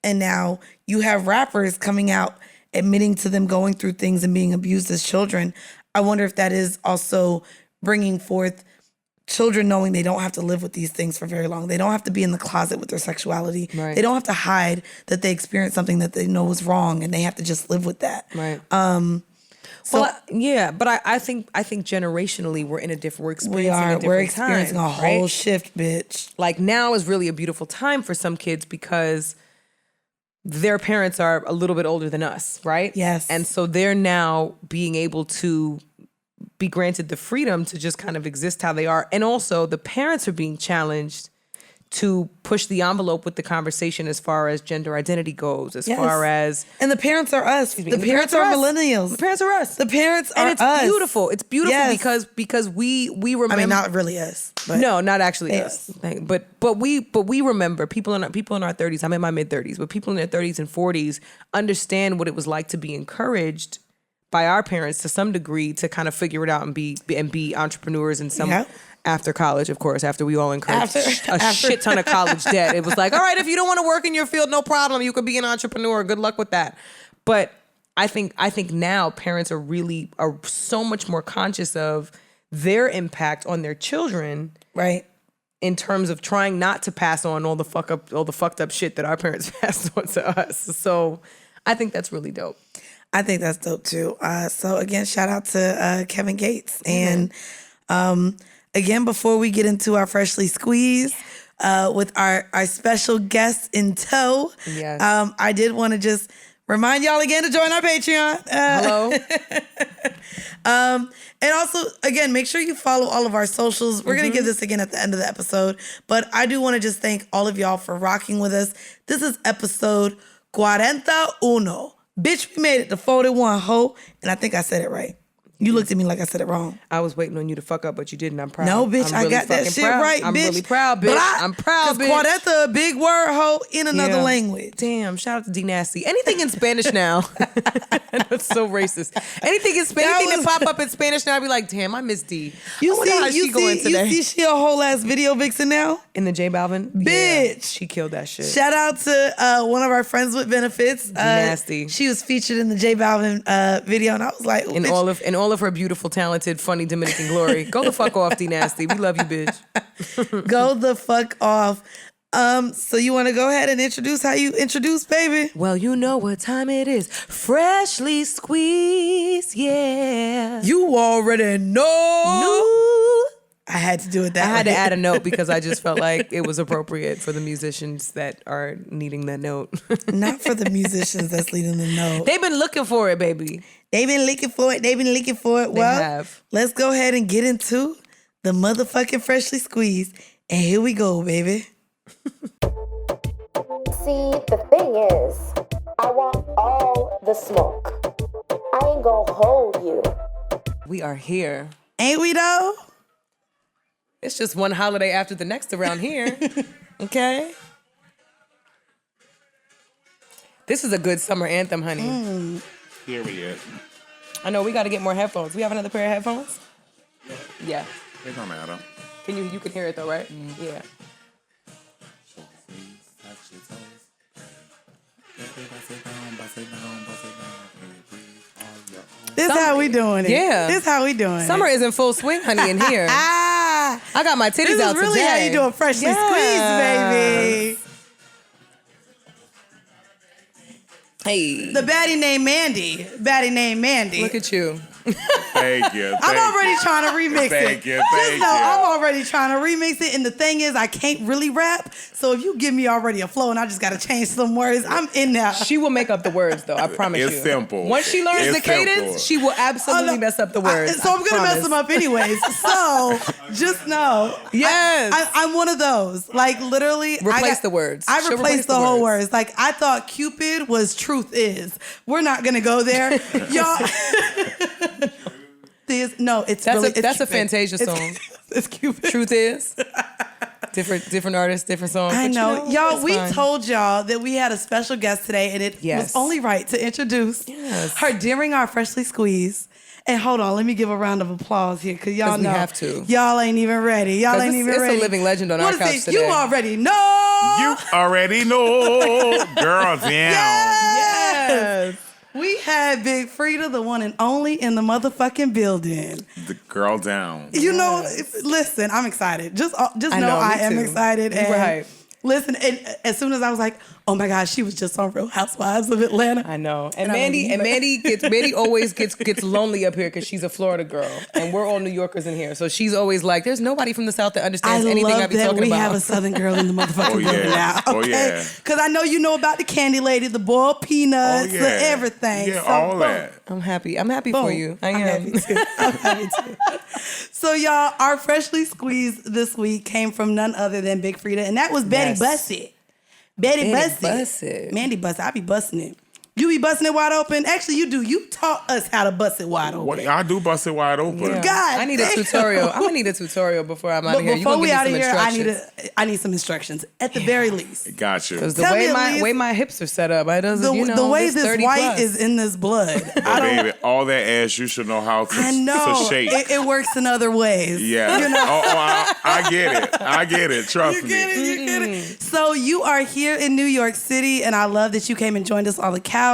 Speaker 1: And now you have rappers coming out admitting to them going through things and being abused as children. I wonder if that is also bringing forth children knowing they don't have to live with these things for very long. They don't have to be in the closet with their sexuality. Right. They don't have to hide that they experienced something that they know was wrong, and they have to just live with that. Right.
Speaker 2: But I think generationally we're experiencing
Speaker 1: a whole shift, bitch.
Speaker 2: Like now is really a beautiful time for some kids because their parents are a little bit older than us, right?
Speaker 1: Yes.
Speaker 2: And so they're now being able to be granted the freedom to just kind of exist how they are. And also the parents are being challenged to push the envelope with the conversation as far as gender identity goes, as far as...
Speaker 1: And the parents are us. The parents are millennials.
Speaker 2: The parents are us.
Speaker 1: The parents are us.
Speaker 2: And it's beautiful. It's beautiful because we remember...
Speaker 1: I mean, not really us. But
Speaker 2: no, not actually us. But we remember, people in our 30s, I'm in my mid-30s, but people in their 30s and 40s understand what it was like to be encouraged by our parents to some degree to kind of figure it out and be entrepreneurs and some after college, of course, after we all incurred a shit ton of college debt. It was like, all right, if you don't want to work in your field, no problem. You could be an entrepreneur. Good luck with that. But I think now parents are so much more conscious of their impact on their children.
Speaker 1: Right.
Speaker 2: In terms of trying not to pass on all the fucked up shit that our parents passed on to us. So I think that's really dope.
Speaker 1: I think that's dope too. So again, shout out to Kevin Gates. And again, before we get into our Freshly Squeezed with our special guest in tow, I did want to just remind y'all again to join our Patreon.
Speaker 2: Hello.
Speaker 1: And also, again, make sure you follow all of our socials. We're going to give this again at the end of the episode. But I do want to just thank all of y'all for rocking with us. This is episode 41. Bitch, we made it to 41, ho. And I think I said it right. You looked at me like I said it wrong.
Speaker 2: I was waiting on you to fuck up, but you didn't. I'm proud.
Speaker 1: No, bitch,
Speaker 2: I'm
Speaker 1: I
Speaker 2: really
Speaker 1: got that
Speaker 2: fucking
Speaker 1: shit
Speaker 2: proud.
Speaker 1: right, bitch.
Speaker 2: I'm really proud, bitch. I'm proud, bitch.
Speaker 1: Cuarteta, a big word, hoe, in another
Speaker 2: Yeah.
Speaker 1: language.
Speaker 2: Damn, shout out to D Nasty. Anything in Spanish now. That's so racist. Anything in Spanish, anything that pop up in Spanish now, I'd be like, damn, I miss D.
Speaker 1: You
Speaker 2: I wonder how she going today.
Speaker 1: you see she a whole ass video vixen now?
Speaker 2: In the J Balvin?
Speaker 1: Bitch.
Speaker 2: Yeah, she killed that shit.
Speaker 1: Shout out to one of our friends with benefits.
Speaker 2: Nasty.
Speaker 1: She was featured in the J Balvin video, and I was like,
Speaker 2: in all of her beautiful, talented, funny Dominican glory. Go the fuck off, D Nasty. We love you, bitch.
Speaker 1: Go the fuck off. So you want to go ahead and introduce how you introduce, baby?
Speaker 2: Well, you know what time it is. Freshly squeezed, yeah.
Speaker 1: You already know. I had to do it that way.
Speaker 2: I had to add a note because I just felt like it was appropriate for the musicians that are needing that note.
Speaker 1: Not for the musicians that's leading the note.
Speaker 2: They've been looking for it, baby.
Speaker 1: They've been looking for it. Well,
Speaker 2: have.
Speaker 1: Let's go ahead and get into the motherfucking Freshly Squeezed. And here we go, baby.
Speaker 3: See, the thing is, I want all the smoke. I ain't gonna hold you.
Speaker 2: We are here.
Speaker 1: Ain't we though?
Speaker 2: It's just one holiday after the next around here. Okay? This is a good summer anthem, honey.
Speaker 4: Period.
Speaker 2: I know we got to get more headphones. We have another pair of headphones? Yeah.
Speaker 4: It don't matter.
Speaker 2: You can hear it though, right? Yeah.
Speaker 1: This how we doing it.
Speaker 2: Yeah.
Speaker 1: This how we doing
Speaker 2: Summer
Speaker 1: it.
Speaker 2: is in full swing, honey, in here. I got my titties
Speaker 1: This
Speaker 2: out
Speaker 1: is really
Speaker 2: today.
Speaker 1: how you do a Freshly Squeezed, baby.
Speaker 2: Hey.
Speaker 1: The baddie named Mandii.
Speaker 2: Look at you.
Speaker 4: Thank you.
Speaker 1: I'm already trying to remix
Speaker 4: Thank
Speaker 1: it.
Speaker 4: you,
Speaker 1: Just
Speaker 4: thank
Speaker 1: know
Speaker 4: you.
Speaker 1: I'm already trying to remix it. And the thing is, I can't really rap. So if you give me already a flow and I just got to change some words, I'm in there.
Speaker 2: She will make up the words, though. I promise you.
Speaker 4: It's simple.
Speaker 2: Once she learns
Speaker 4: It's
Speaker 2: the cadence,
Speaker 4: simple.
Speaker 2: she will absolutely mess up the words.
Speaker 1: So I'm going to mess them up anyways. So just know.
Speaker 2: Yes.
Speaker 1: I'm one of those. Like literally.
Speaker 2: Replace the words.
Speaker 1: I
Speaker 2: She'll
Speaker 1: replaced
Speaker 2: replace
Speaker 1: the
Speaker 2: the
Speaker 1: whole
Speaker 2: words.
Speaker 1: words. Like I thought Cupid was truth is. We're not going to go there. Y'all. It's
Speaker 2: That's a
Speaker 1: Cupid.
Speaker 2: Fantasia song.
Speaker 1: It's Cupid.
Speaker 2: Truth is. Different artists, different songs.
Speaker 1: I
Speaker 2: but
Speaker 1: know. Y'all,
Speaker 2: it's
Speaker 1: we
Speaker 2: fine.
Speaker 1: told y'all that we had a special guest today, and it
Speaker 2: Yes.
Speaker 1: was only right to introduce her during our Freshly Squeezed. And hold on, let me give a round of applause here, because y'all
Speaker 2: 'Cause we
Speaker 1: know.
Speaker 2: have to.
Speaker 1: Y'all ain't even ready. Y'all
Speaker 2: 'Cause
Speaker 1: ain't even
Speaker 2: it's
Speaker 1: ready.
Speaker 2: a living legend on
Speaker 1: What
Speaker 2: our
Speaker 1: is
Speaker 2: couch
Speaker 1: it?
Speaker 2: today.
Speaker 1: You already know.
Speaker 4: You already know. Girl down.
Speaker 1: Yes. We had Big Freedia, the one and only, in the motherfucking building.
Speaker 4: The girl down.
Speaker 1: You know, listen, I'm excited. Just know I am
Speaker 2: too.
Speaker 1: excited.
Speaker 2: We
Speaker 1: And
Speaker 2: were hype.
Speaker 1: listen, and as soon as I was like, oh my gosh, she was just on Real Housewives of Atlanta.
Speaker 2: I know. And
Speaker 1: I
Speaker 2: Mandy always gets lonely up here because she's a Florida girl, and we're all New Yorkers in here. So she's always like, "There's nobody from the South that understands anything I
Speaker 1: love
Speaker 2: be
Speaker 1: that
Speaker 2: talking
Speaker 1: we
Speaker 2: about."
Speaker 1: have a Southern girl in the motherfucking
Speaker 4: Oh, yeah.
Speaker 1: building now.
Speaker 4: Oh,
Speaker 1: Okay?
Speaker 4: yeah.
Speaker 1: Because I know you know about the candy lady, the boiled peanuts,
Speaker 4: Oh,
Speaker 1: the
Speaker 4: yeah.
Speaker 1: everything.
Speaker 4: Yeah,
Speaker 1: So,
Speaker 4: all
Speaker 1: boom.
Speaker 4: that.
Speaker 2: I'm happy. I'm happy for
Speaker 1: Boom.
Speaker 2: you. I
Speaker 1: I'm
Speaker 2: am.
Speaker 1: happy too. I'm happy too. So y'all, our Freshly Squeezed this week came from none other than Big Freedia, and that was Betty
Speaker 2: Yes.
Speaker 1: Bussit. Betty Bussit.
Speaker 2: Bussit.
Speaker 1: Mandii Bussit. I be busting it. You be busting it wide open. Actually, you do. You taught us how to bust it wide open.
Speaker 4: What, I do bust it wide open.
Speaker 2: Yeah.
Speaker 1: God
Speaker 2: I need a
Speaker 1: damn.
Speaker 2: tutorial. I'm gonna need a tutorial before I'm out
Speaker 1: But
Speaker 2: of here. You
Speaker 1: before
Speaker 2: gonna
Speaker 1: we
Speaker 2: give me
Speaker 1: out of
Speaker 2: some
Speaker 1: here,
Speaker 2: instructions.
Speaker 1: I need some instructions at the very least.
Speaker 4: Gotcha.
Speaker 2: Because the
Speaker 1: Tell me at least-
Speaker 2: way my hips are set up, I doesn't.
Speaker 1: The way
Speaker 2: this
Speaker 1: this
Speaker 2: 30
Speaker 1: white
Speaker 2: plus.
Speaker 1: is in this blood.
Speaker 4: But baby, all that ass, you should know how to,
Speaker 1: I know
Speaker 4: to shake.
Speaker 1: it works in other ways.
Speaker 4: Yeah.
Speaker 1: You know?
Speaker 4: I get it. I get it. Trust
Speaker 1: You
Speaker 4: me.
Speaker 1: get it, you get it. So you are here in New York City, and I love that you came and joined us on the couch.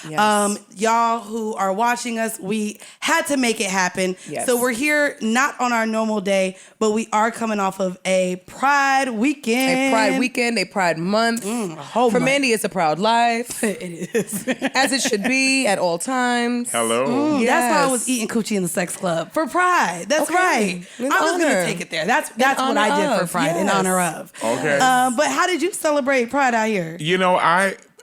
Speaker 2: Yes.
Speaker 1: Y'all who are watching us, we had to make it happen.
Speaker 2: Yes.
Speaker 1: So we're here not on our normal day, but we are coming off of a Pride weekend.
Speaker 2: A Pride weekend, a Pride month.
Speaker 1: whole
Speaker 2: For
Speaker 1: month.
Speaker 2: Mandii, it's a proud life,
Speaker 1: It is.
Speaker 2: as it should be at all times.
Speaker 4: Hello.
Speaker 2: Yes.
Speaker 1: That's why I was eating coochie in the sex club for Pride. That's
Speaker 2: Okay.
Speaker 1: right.
Speaker 2: In
Speaker 1: I was
Speaker 2: honor.
Speaker 1: gonna take it there. That's what
Speaker 2: honor
Speaker 1: I did for
Speaker 2: of,
Speaker 1: Pride in
Speaker 2: yes.
Speaker 1: honor of.
Speaker 4: Okay.
Speaker 1: But how did you celebrate Pride out here?
Speaker 4: You know,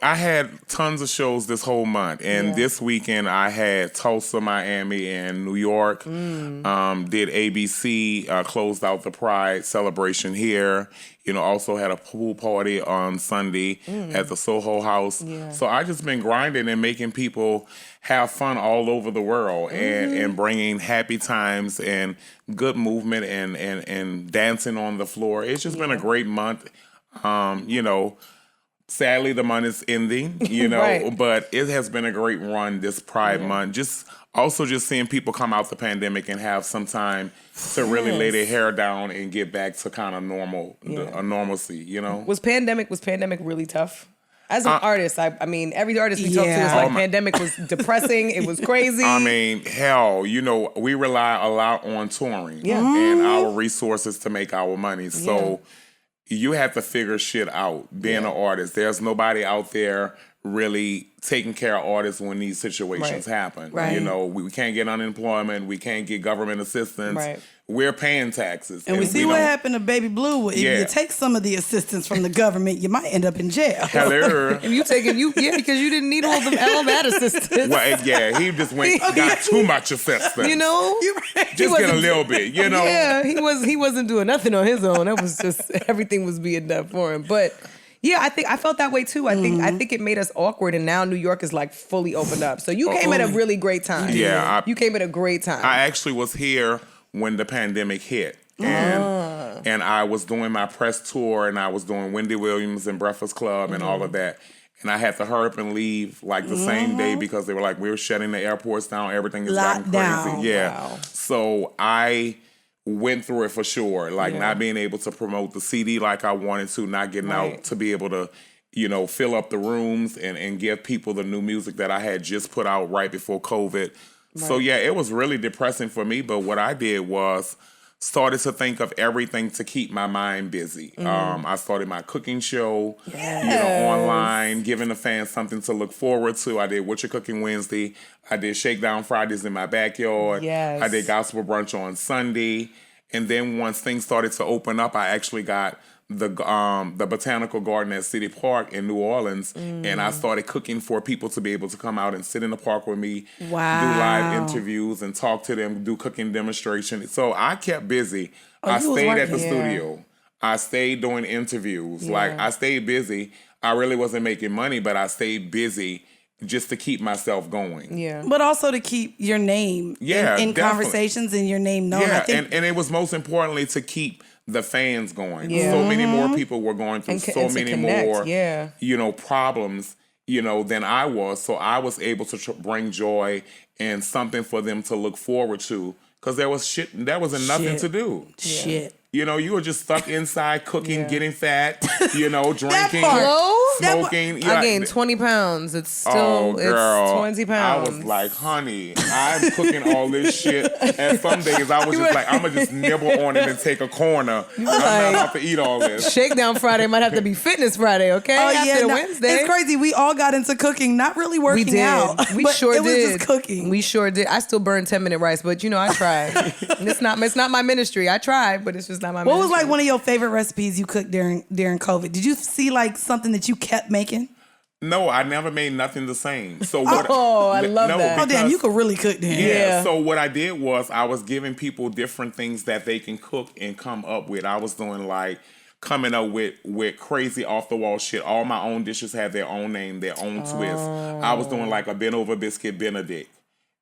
Speaker 4: I had tons of shows this whole month, and this weekend I had Tulsa, Miami, and New York. Did ABC, closed out the Pride celebration here. Also had a pool party on Sunday at the Soho House. Yeah. So I just been grinding and making people have fun all over the world and bringing happy times and good movement and dancing on the floor. It's just been a great month. Sadly, the month is ending,
Speaker 2: Right.
Speaker 4: but it has been a great run this Pride month. Just seeing people come out the pandemic and have some time to really lay their hair down and get back to kind of normalcy,
Speaker 2: Was pandemic really tough? As an artist, I mean, every artist we talk to is like, pandemic was depressing. It was crazy.
Speaker 4: I mean, hell, we rely a lot on touring and our resources to make our money. So you have to figure shit out being an artist. There's nobody out there really taking care of artists when these situations happen.
Speaker 1: Right.
Speaker 4: We can't get unemployment. We can't get government assistance. Right. We're paying taxes.
Speaker 1: And we see what happened to Baby Blue. If you take some of the assistance from the government, you might end up in jail.
Speaker 4: Hello.
Speaker 2: And because you didn't need all that assistance.
Speaker 4: Well, he just got too much assistance. Just get a little bit,
Speaker 2: Yeah, he wasn't doing nothing on his own. That was just, everything was being done for him. But yeah, I felt that way too. I think it made us awkward, and now New York is like fully opened up. So you came at a really great time.
Speaker 4: Yeah,
Speaker 2: you came at a great time.
Speaker 4: I actually was here when the pandemic hit, and I was doing my press tour, and I was doing Wendy Williams and Breakfast Club and all of that. And I had to hurry up and leave like the same day because they were like, we were shutting the airports down. Everything is gotten crazy. Yeah. Wow. So I went through it for sure. Like not being able to promote the CD like I wanted to, not getting out to be able to, fill up the rooms and give people the new music that I had just put out right before COVID. Right. So yeah, it was really depressing for me. But what I did was started to think of everything to keep my mind busy. I started my cooking show, online, giving the fans something to look forward to. I did What You Cooking Wednesday. I did Shakedown Fridays in my backyard. Yes. I did Gospel Brunch on Sunday. And then once things started to open up, I actually got the botanical garden at City Park in New Orleans, and I started cooking for people to be able to come out and sit in the park with me, do live interviews and talk to them, do cooking demonstrations. So I kept busy. I stayed at the studio. I stayed doing interviews. Like I stayed busy. I really wasn't making money, but I stayed busy just to keep myself going. Yeah.
Speaker 1: But also to keep your name in conversations and your name known.
Speaker 4: Yeah, and it was most importantly to keep the fans going. Yeah. So many more people were going through so many more, problems, than I was. So I was able to bring joy and something for them to look forward to. Because there wasn't nothing to do.
Speaker 1: Shit.
Speaker 4: You were just stuck inside cooking, getting fat, drinking, smoking.
Speaker 2: I gained 20 pounds. It's still it's 20 pounds.
Speaker 4: I was like, honey, I'm cooking all this shit. And some days I was just like, I'm going to just nibble on it and take a corner. I'm not about to eat all this.
Speaker 2: Shakedown Friday might have to be Fitness Friday, okay? After Wednesday.
Speaker 1: It's crazy. We all got into cooking, not really working out.
Speaker 2: We sure did.
Speaker 1: It was just cooking.
Speaker 2: We sure did. I still burn 10-minute rice, but I tried. It's not my ministry. I tried, but it's just not my ministry.
Speaker 1: What was like one of your favorite recipes you cooked during COVID? Did you see like something that you kept making?
Speaker 4: No, I never made nothing the same. So
Speaker 2: I love that.
Speaker 1: Oh, damn, you could really cook then.
Speaker 4: Yeah. So what I did was I was giving people different things that they can cook and come up with. I was doing like coming up with crazy off the wall shit. All my own dishes have their own name, their own twist. I was doing like a bent over biscuit Benedict.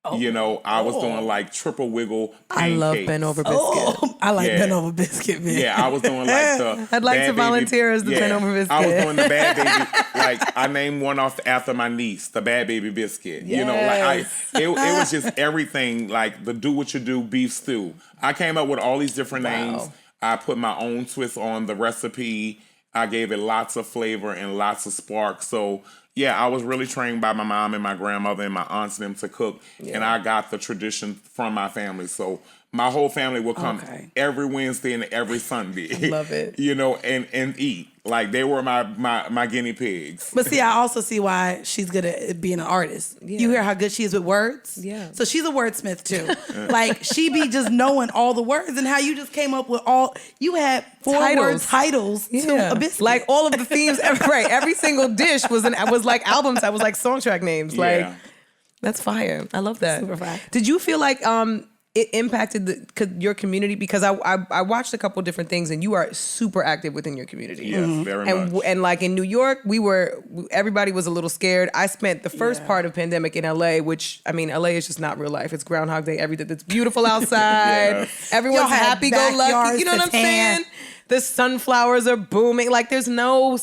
Speaker 4: I was doing like triple wiggle pancakes.
Speaker 2: I love bent over biscuit.
Speaker 1: I like bent over biscuit, man.
Speaker 4: Yeah, I was doing like the
Speaker 2: I'd like to volunteer as the bent over biscuit.
Speaker 4: I was doing the Bad Baby. Like I named one off after my niece, the Bad Baby biscuit.
Speaker 2: Yes.
Speaker 4: It was just everything, like the Do What You Do beef stew. I came up with all these different names. I put my own twist on the recipe. I gave it lots of flavor and lots of spark. So yeah, I was really trained by my mom and my grandmother and my aunts and them to cook. Yeah. And I got the tradition from my family. So my whole family would come
Speaker 1: Okay.
Speaker 4: every Wednesday and every Sunday.
Speaker 2: Love it.
Speaker 4: You know, and eat. Like, they were my guinea pigs.
Speaker 1: But see, I also see why she's good at being an artist. You hear how good she is with words?
Speaker 2: Yeah.
Speaker 1: So she's a wordsmith too. Like, she be just knowing all the words, and how you just came up with you had 4-word titles to a biscuit.
Speaker 2: Like all of the themes, every single dish was like albums. That was like song track names. Like,
Speaker 4: Yeah.
Speaker 2: that's fire. I love that.
Speaker 1: Super fire.
Speaker 2: Did you feel like it impacted your community? Because I watched a couple different things, and you are super active within your community.
Speaker 4: Yes, very much.
Speaker 2: And like in New York, everybody was a little scared. I spent the first part of pandemic in LA, which, I mean, LA is just not real life. It's Groundhog Day. Everything. It's beautiful outside.
Speaker 4: Yes.
Speaker 2: Everyone's
Speaker 1: Y'all had
Speaker 2: happy-go-lucky.
Speaker 1: backyards
Speaker 2: You know what
Speaker 1: to
Speaker 2: I'm
Speaker 1: tan.
Speaker 2: saying? The sunflowers are booming. Like, there's no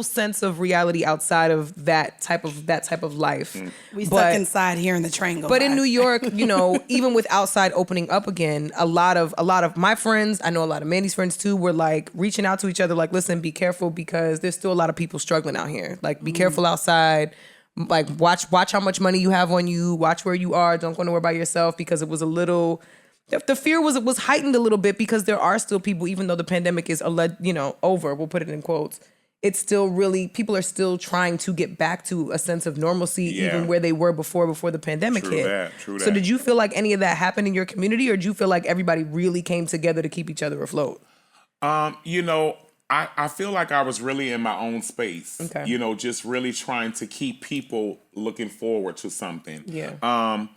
Speaker 2: sense of reality outside of that type of life.
Speaker 1: we stuck inside hearing the train go
Speaker 2: But
Speaker 1: by.
Speaker 2: in New York, you know, even with outside opening up again, a lot of my friends, I know a lot of Mandy's friends too, were like reaching out to each other, like, listen, be careful, because there's still a lot of people struggling out here. Like, be careful outside. Like, watch how much money you have on you. Watch where you are. Don't go nowhere by yourself, because it was a little. The fear was heightened a little bit, because there are still people, even though the pandemic is over, we'll put it in quotes, it's still really, people are still trying to get back to a sense of normalcy, even where they were before the pandemic hit.
Speaker 4: True
Speaker 2: So
Speaker 4: that.
Speaker 2: did you feel like any of that happened in your community, or did you feel like everybody really came together to keep each other afloat?
Speaker 4: You know, I feel like I was really in my own space.
Speaker 2: Okay.
Speaker 4: You know, just really trying to keep people looking forward to something.
Speaker 2: Yeah.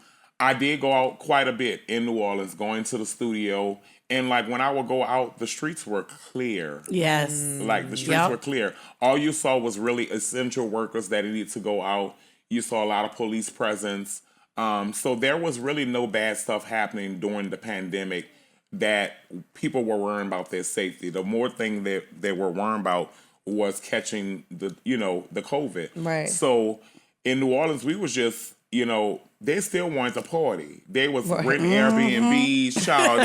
Speaker 4: I did go out quite a bit in New Orleans, going to the studio. And like, when I would go out, the streets were clear.
Speaker 1: Yes.
Speaker 4: Like, the streets were clear. All you saw was really essential workers that needed to go out. You saw a lot of police presence. So there was really no bad stuff happening during the pandemic that people were worrying about their safety. The more thing that they were worrying about was catching the COVID.
Speaker 2: Right.
Speaker 4: So in New Orleans, we was just, they still wanted to party. They was renting Airbnbs, child.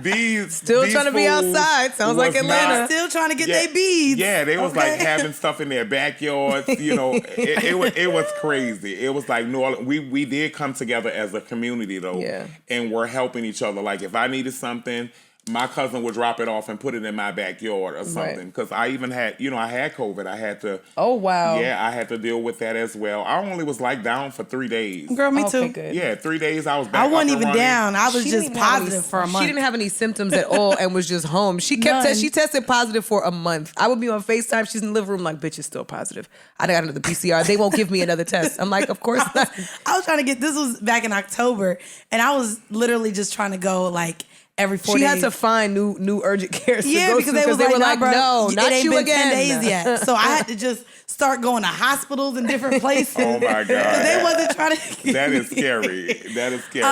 Speaker 4: These
Speaker 2: Still trying to be
Speaker 4: fools
Speaker 2: outside. Sounds like
Speaker 4: was
Speaker 2: Atlanta.
Speaker 4: not-
Speaker 1: Still trying to get their beads.
Speaker 4: Yeah, they was like having stuff in their backyards. It was crazy. It was like New Orleans. We did come together as a community though, and we're helping each other. Like, if I needed something, my cousin would drop it off and put it in my backyard or something. Because I even had, I had COVID. I had to.
Speaker 2: Oh, wow.
Speaker 4: Yeah, I had to deal with that as well. I only was like down for 3 days.
Speaker 1: Girl, me too.
Speaker 2: Good.
Speaker 4: Yeah, 3 days I was back.
Speaker 1: I wasn't
Speaker 4: up and
Speaker 1: even
Speaker 4: running.
Speaker 1: down. I was
Speaker 2: She
Speaker 1: just
Speaker 2: didn't have
Speaker 1: positive
Speaker 2: any-
Speaker 1: for a month.
Speaker 2: She didn't have any symptoms at all and was just home. She tested positive for a month. I would be on FaceTime. She's in the living room like, bitch, it's still positive. I got another PCR. They won't give me another test. I'm like, of course not.
Speaker 1: I was trying to this was back in October, and I was literally just trying to go like every 4
Speaker 2: She
Speaker 1: days.
Speaker 2: had to find new urgent cares to
Speaker 1: Yeah,
Speaker 2: go
Speaker 1: because
Speaker 2: to,
Speaker 1: they were like,
Speaker 2: no,
Speaker 1: bro,
Speaker 2: not
Speaker 1: it ain't
Speaker 2: you
Speaker 1: been
Speaker 2: again.
Speaker 1: 10 days yet. So I had to just start going to hospitals in different places.
Speaker 4: Oh my God.
Speaker 1: They wasn't trying to.
Speaker 4: That is scary. That is scary.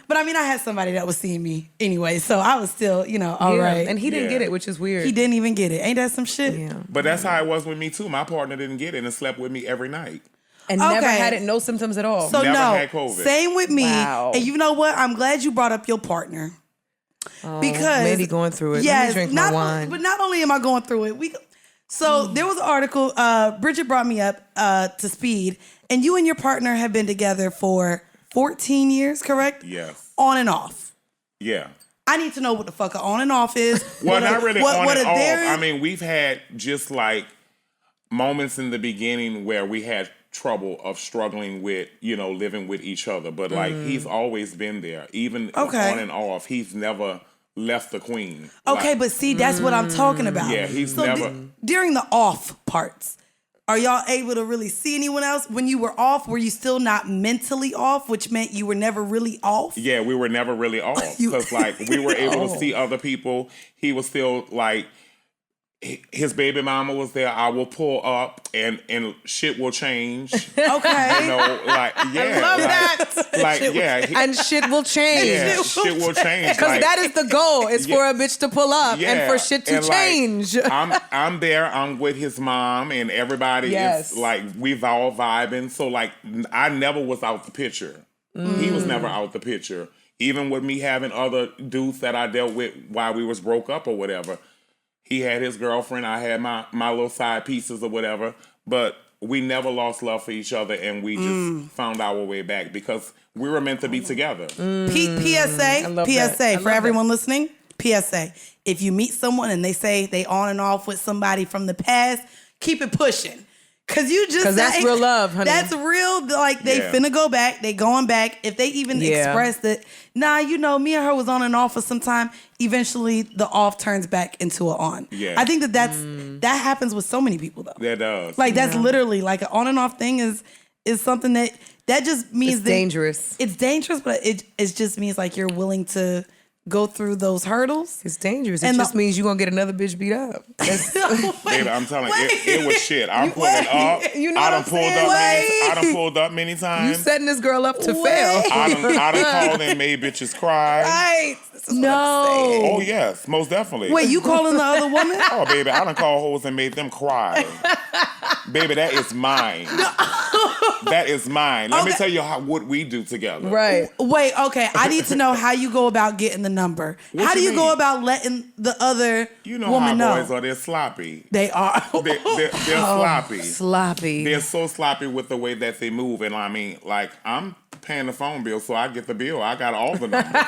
Speaker 1: But I mean, I had somebody that was seeing me anyway, so I was still, all right.
Speaker 2: And he didn't
Speaker 4: Yeah.
Speaker 2: get it, which is weird.
Speaker 1: He didn't even get it. Ain't that some shit?
Speaker 2: Yeah.
Speaker 4: But that's how it was with me too. My partner didn't get it and slept with me every night.
Speaker 2: And never
Speaker 1: Okay.
Speaker 2: had it, no symptoms at all.
Speaker 1: So
Speaker 4: Never
Speaker 1: no,
Speaker 4: had COVID.
Speaker 1: same with me.
Speaker 2: Wow.
Speaker 1: And you know what? I'm glad you brought up your partner. Because
Speaker 2: Mandy going through it. Let
Speaker 1: Yes,
Speaker 2: me drink my
Speaker 1: not
Speaker 2: wine.
Speaker 1: but not only am I going through it, there was an article. Bridget brought me up to speed, and you and your partner have been together for 14 years, correct?
Speaker 4: Yes.
Speaker 1: On and off.
Speaker 4: Yeah.
Speaker 1: I need to know what the fuck an on and off is.
Speaker 4: Well, not really on and off.
Speaker 1: there is-
Speaker 4: I mean, we've had just like moments in the beginning where we had trouble of struggling with, living with each other. But like, he's always been there, even
Speaker 1: Okay.
Speaker 4: on and off. He's never left the queen.
Speaker 1: Okay,
Speaker 4: Like,
Speaker 1: but see, that's what I'm talking about.
Speaker 4: Yeah, he's never-
Speaker 1: During the off parts, are y'all able to really see anyone else? When you were off, were you still not mentally off, which meant you were never really off?
Speaker 4: Yeah, we were never really off because like we were able to see other people. He was still like, his baby mama was there. I will pull up and shit will change.
Speaker 1: Okay.
Speaker 4: Like, yeah.
Speaker 2: love
Speaker 4: like,
Speaker 2: that.
Speaker 4: Like, yeah.
Speaker 2: And shit will change.
Speaker 4: Yeah, shit will change.
Speaker 2: Because
Speaker 4: Like,
Speaker 2: that is the goal. It's for a bitch to pull up and for shit to
Speaker 4: and, like,
Speaker 2: change.
Speaker 4: I'm there. I'm with his mom, and everybody
Speaker 2: Yes.
Speaker 4: is like, we've all vibing. So like, I never was out the picture. He was never out the picture. Even with me having other dudes that I dealt with while we was broke up or whatever. He had his girlfriend. I had my little side pieces or whatever. But we never lost love for each other, and we just found our way back because we were meant to be together.
Speaker 1: PSA for everyone listening. PSA: if you meet someone and they say they on and off with somebody from the past, keep it pushing. Cause
Speaker 2: that's real love, honey.
Speaker 1: That's real. Like they finna go back. They going back. If they even express that, nah, you know, me and her was on and off for some time. Eventually, the off turns back into an on.
Speaker 4: Yeah.
Speaker 1: I think that happens with so many people though.
Speaker 4: That does.
Speaker 1: Like that's literally like an on and off thing is something that just means
Speaker 2: It's dangerous.
Speaker 1: It's dangerous, but it just means like you're willing to go through those hurdles.
Speaker 2: It's dangerous. It just means you're going to get another bitch beat up.
Speaker 4: Baby, I'm telling you, it was shit. I'm pulling up.
Speaker 2: You know
Speaker 4: I
Speaker 2: what I'm
Speaker 4: done pulled up many times.
Speaker 2: You setting this girl up to fail.
Speaker 4: I done called and made bitches cry.
Speaker 2: Right.
Speaker 1: No.
Speaker 4: Oh, yes, most definitely.
Speaker 1: Wait, you calling the other woman?
Speaker 4: Oh, baby, I done called hoes and made them cry. Baby, that is mine. That is mine. Let me tell you what we do together.
Speaker 2: Right.
Speaker 1: Wait, okay. I need to know how you go about getting the number.
Speaker 4: What
Speaker 1: how do
Speaker 4: you
Speaker 1: you go
Speaker 4: mean?
Speaker 1: about letting the other
Speaker 4: You know
Speaker 1: woman
Speaker 4: how
Speaker 1: know?
Speaker 4: boys are. They're sloppy.
Speaker 1: They are.
Speaker 4: They're sloppy.
Speaker 2: Sloppy.
Speaker 4: They're so sloppy with the way that they move. And I mean, like, I'm paying the phone bill, so I get the bill. I got all the numbers.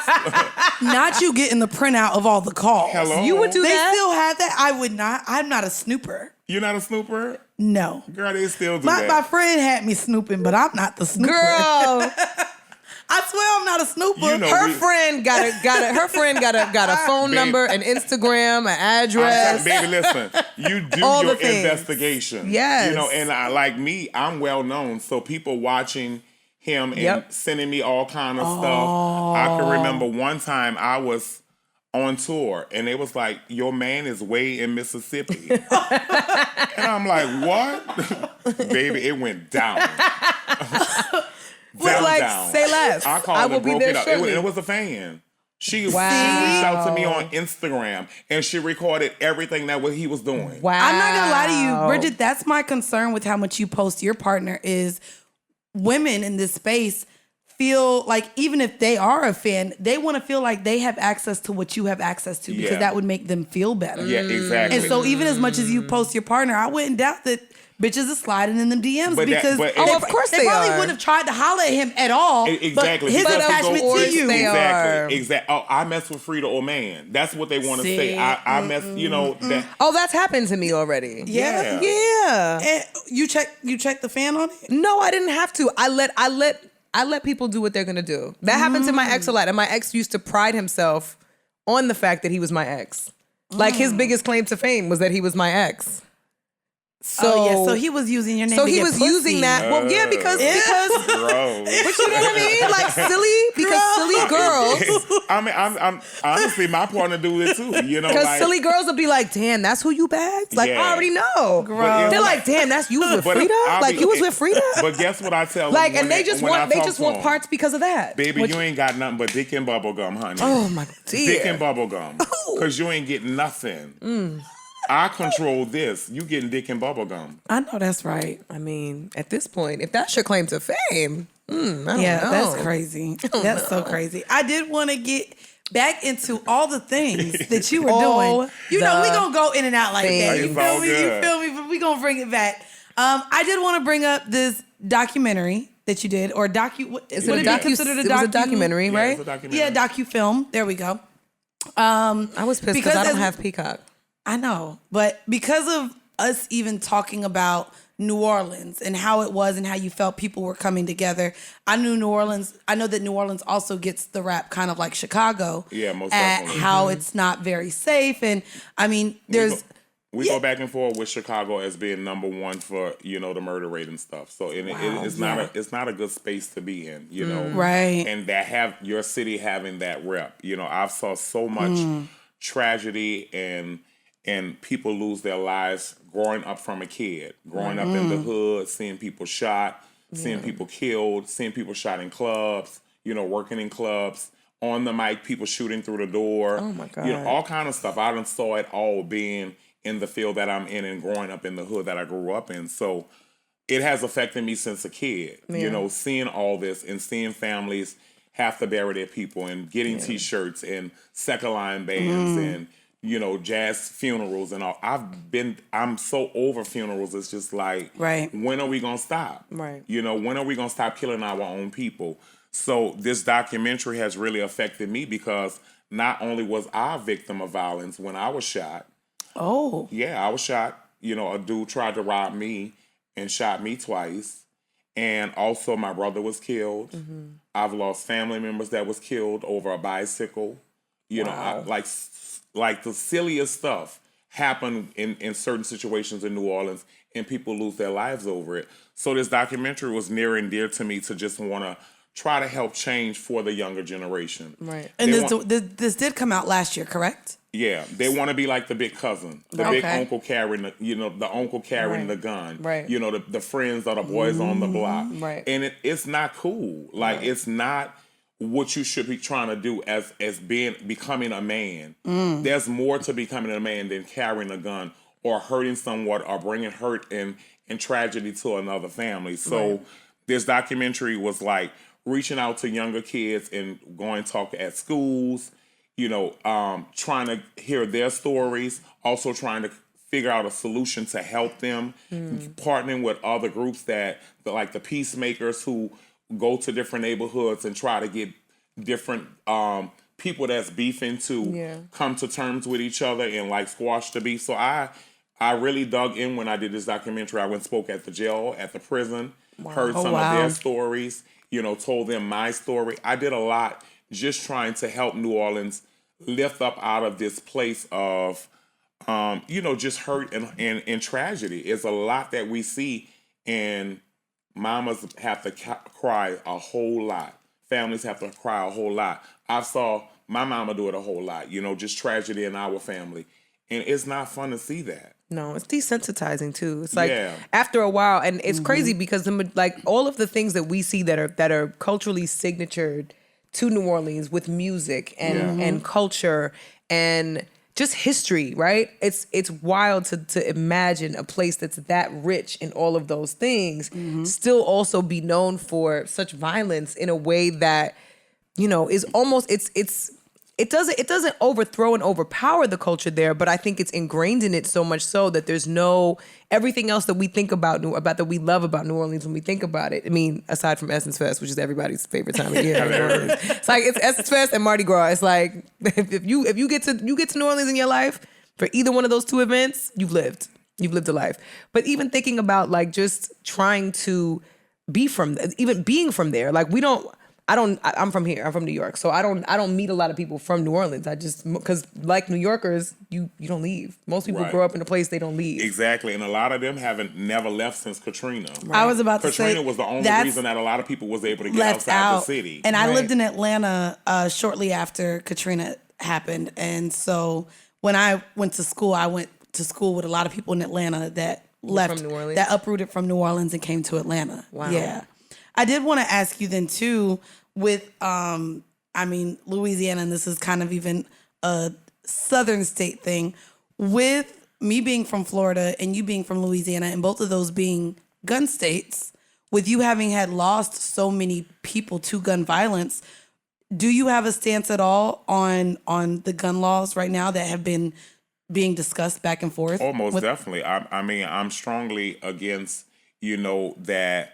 Speaker 1: Not you getting the printout of all the calls.
Speaker 4: Hello?
Speaker 2: You would do
Speaker 1: They
Speaker 2: that?
Speaker 1: still have that? I would not. I'm not a snooper.
Speaker 4: You're not a snooper?
Speaker 1: No.
Speaker 4: Girl, they still do
Speaker 1: My
Speaker 4: that.
Speaker 1: friend had me snooping, but I'm not the snooper.
Speaker 2: Girl,
Speaker 1: I swear I'm not a snooper.
Speaker 4: You know-
Speaker 2: her friend got a phone
Speaker 4: Babe.
Speaker 2: number, an Instagram, an address.
Speaker 4: Baby, listen, you do
Speaker 2: All
Speaker 4: your
Speaker 2: the things.
Speaker 4: investigation.
Speaker 2: Yes.
Speaker 4: You know, and like me, I'm well known, so people watching him and
Speaker 2: Yep.
Speaker 4: sending me all kind of stuff. I can remember one time I was on tour and they was like, your man is way in Mississippi. And I'm like, what? Baby, it went down. down.
Speaker 2: Say less.
Speaker 4: I called
Speaker 2: I will
Speaker 4: and
Speaker 2: be
Speaker 4: broke
Speaker 2: there
Speaker 4: it up.
Speaker 2: shortly.
Speaker 4: It was a fan. She reached
Speaker 2: Wow.
Speaker 4: out to me on Instagram and she recorded everything that he was doing.
Speaker 2: Wow.
Speaker 1: I'm not gonna lie to you, Bridget. That's my concern with how much you post your partner is women in this space feel like even if they are a fan, they want to feel like they have access to what you have access to because
Speaker 4: Yeah.
Speaker 1: that would make them feel better.
Speaker 4: Yeah, exactly.
Speaker 1: And so even as much as you post your partner, I wouldn't doubt that bitches are sliding in them DMs
Speaker 4: But that-
Speaker 1: because
Speaker 4: but-
Speaker 1: they,
Speaker 4: Oh,
Speaker 2: of course
Speaker 1: they
Speaker 2: they
Speaker 1: probably
Speaker 2: are.
Speaker 1: wouldn't have tried to holler at him at all.
Speaker 4: Exactly.
Speaker 1: But his
Speaker 4: Because
Speaker 1: attachment
Speaker 2: of course
Speaker 1: to you.
Speaker 2: they are.
Speaker 4: Exactly. Oh, I mess with Freedia or man. That's what they want to
Speaker 1: See?
Speaker 4: say. I mess, you know, that.
Speaker 2: Oh, that's happened to me already.
Speaker 1: Yeah.
Speaker 2: Yeah.
Speaker 1: And you check the fan on it?
Speaker 2: No, I didn't have to. I let people do what they're gonna do. That happened to my ex a lot, and my ex used to pride himself on the fact that he was my ex. Like his biggest claim to fame was that he was my ex.
Speaker 1: So he was using your name.
Speaker 2: So
Speaker 1: to
Speaker 2: he
Speaker 1: get
Speaker 2: was
Speaker 1: pussy.
Speaker 2: using that. Well, yeah, because
Speaker 4: Gross.
Speaker 2: but you know what I mean? Like silly girls.
Speaker 4: I mean, I'm honestly, my partner do it too. You know,
Speaker 2: Because
Speaker 4: like,
Speaker 2: silly girls will be like, damn, that's who you bagged? Like,
Speaker 4: Yeah.
Speaker 2: I already know.
Speaker 4: But
Speaker 2: They're like, damn, that's you was with
Speaker 4: but
Speaker 2: Freedia?
Speaker 4: I'll
Speaker 2: Like,
Speaker 4: be-
Speaker 2: you was with Freedia?
Speaker 4: But guess what I tell
Speaker 2: Like,
Speaker 4: them
Speaker 2: and they just
Speaker 4: when I
Speaker 2: want
Speaker 4: talk to them?
Speaker 2: parts because of that.
Speaker 4: Baby, you ain't got nothing but dick and bubble gum, honey.
Speaker 2: Oh my dear.
Speaker 4: Dick and bubble gum. Because you ain't getting nothing. I control this. You getting dick and bubble gum.
Speaker 1: I know that's right.
Speaker 2: I mean, at this point, if that's your claim to fame, I don't know.
Speaker 1: That's crazy. That's so crazy. I did want to get back into all the things that you were
Speaker 2: All
Speaker 1: doing. You know, we
Speaker 2: the
Speaker 1: gonna go in and out like that.
Speaker 2: things.
Speaker 1: You feel
Speaker 4: It's all
Speaker 1: me? You
Speaker 4: good.
Speaker 1: feel me? But we gonna bring it back. I did want to bring up this documentary that you did, or
Speaker 2: Is it a
Speaker 1: considered
Speaker 2: it was a documentary,
Speaker 4: Yeah,
Speaker 2: right?
Speaker 4: it's a documentary.
Speaker 1: Yeah, docu-film. There we go.
Speaker 2: I was pissed because I don't
Speaker 1: as-
Speaker 2: have Peacock.
Speaker 1: I know, but because of us even talking about New Orleans and how it was and how you felt people were coming together, I know that New Orleans also gets the rap kind of like Chicago.
Speaker 4: Yeah, most
Speaker 1: at
Speaker 4: definitely.
Speaker 1: how it's not very safe. And I mean,
Speaker 4: We go back and forth with Chicago as being number one for, you know, the murder rate and stuff. So it's not a good space to be in, you know.
Speaker 1: Right.
Speaker 4: And that have your city having that rep. You know, I've saw so much tragedy and people lose their lives growing up from a kid, growing up in the hood, seeing people shot, seeing people killed, seeing people shot in clubs, you know, working in clubs, on the mic, people shooting through the door.
Speaker 2: Oh my God.
Speaker 4: You know, all kind of stuff. I done saw it all being in the field that I'm in and growing up in the hood that I grew up in. So it has affected me since a kid, you know, seeing all this and seeing families have to bury their people and getting T-shirts and second line bands and, jazz funerals and all. I'm so over funerals. It's just like,
Speaker 1: right.
Speaker 4: When are we going to stop?
Speaker 2: Right.
Speaker 4: When are we going to stop killing our own people? So this documentary has really affected me because not only was I a victim of violence when I was shot.
Speaker 1: Oh.
Speaker 4: Yeah, I was shot. A dude tried to rob me and shot me twice. And also my brother was killed. Mm-hmm. I've lost family members that was killed over a bicycle.
Speaker 2: Wow.
Speaker 4: Like the silliest stuff happened in certain situations in New Orleans, and people lose their lives over it. So this documentary was near and dear to me to just want to try to help change for the younger generation.
Speaker 2: Right.
Speaker 1: And this did come out last year, correct?
Speaker 4: Yeah, they want to be like the big cousin, the big uncle carrying the uncle carrying the gun.
Speaker 2: Right.
Speaker 4: The friends are the boys on the block.
Speaker 2: Right.
Speaker 4: And it's not cool. Like it's not what you should be trying to do as becoming a man. There's more to becoming a man than carrying a gun or hurting someone or bringing hurt and tragedy to another family. So this documentary was like reaching out to younger kids and going talk at schools, trying to hear their stories, also trying to figure out a solution to help them, partnering with other groups like the peacemakers who go to different neighborhoods and try to get different people that's beefing to come to terms with each other and like squash the beef. So I really dug in when I did this documentary. I went and spoke at the jail, at the prison, heard some of their stories, told them my story. I did a lot just trying to help New Orleans lift up out of this place of, just hurt and tragedy. It's a lot that we see, and mamas have to cry a whole lot. Families have to cry a whole lot. I saw my mama do it a whole lot, just tragedy in our family. And it's not fun to see that.
Speaker 2: No, it's desensitizing too. It's like after a while, and it's crazy because like all of the things that we see that are culturally signatured to New Orleans with music and culture and just history, right? It's wild to imagine a place that's that rich in all of those things still also be known for such violence in a way that, is almost it doesn't overthrow and overpower the culture there, but I think it's ingrained in it so much so that there's everything else that we think about that we love about New Orleans when we think about it. I mean, aside from Essence Fest, which is everybody's favorite time of year. It's like it's Essence Fest and Mardi Gras. It's like if you get to New Orleans in your life for either one of those two events, you've lived a life. But even thinking about like just trying to be even being from there, like I'm from here. I'm from New York, so I don't meet a lot of people from New Orleans. Because like New Yorkers, you don't leave. Most people grow up in a place they don't leave.
Speaker 4: Exactly, and a lot of them never left since Katrina.
Speaker 1: Right. I was about to say
Speaker 4: Katrina was the only reason that a lot of people was able to get outside the city.
Speaker 1: And I lived in Atlanta shortly after Katrina happened, and so when I went to school, I went to school with a lot of people in Atlanta that left,
Speaker 2: from New Orleans?
Speaker 1: that uprooted from New Orleans and came to Atlanta.
Speaker 2: Wow.
Speaker 1: Yeah. I did want to ask you then too, with Louisiana, and this is kind of even a southern state thing, with me being from Florida and you being from Louisiana, and both of those being gun states, with you having had lost so many people to gun violence, do you have a stance at all on the gun laws right now that have been being discussed back and forth?
Speaker 4: Oh, most definitely. I'm strongly against, that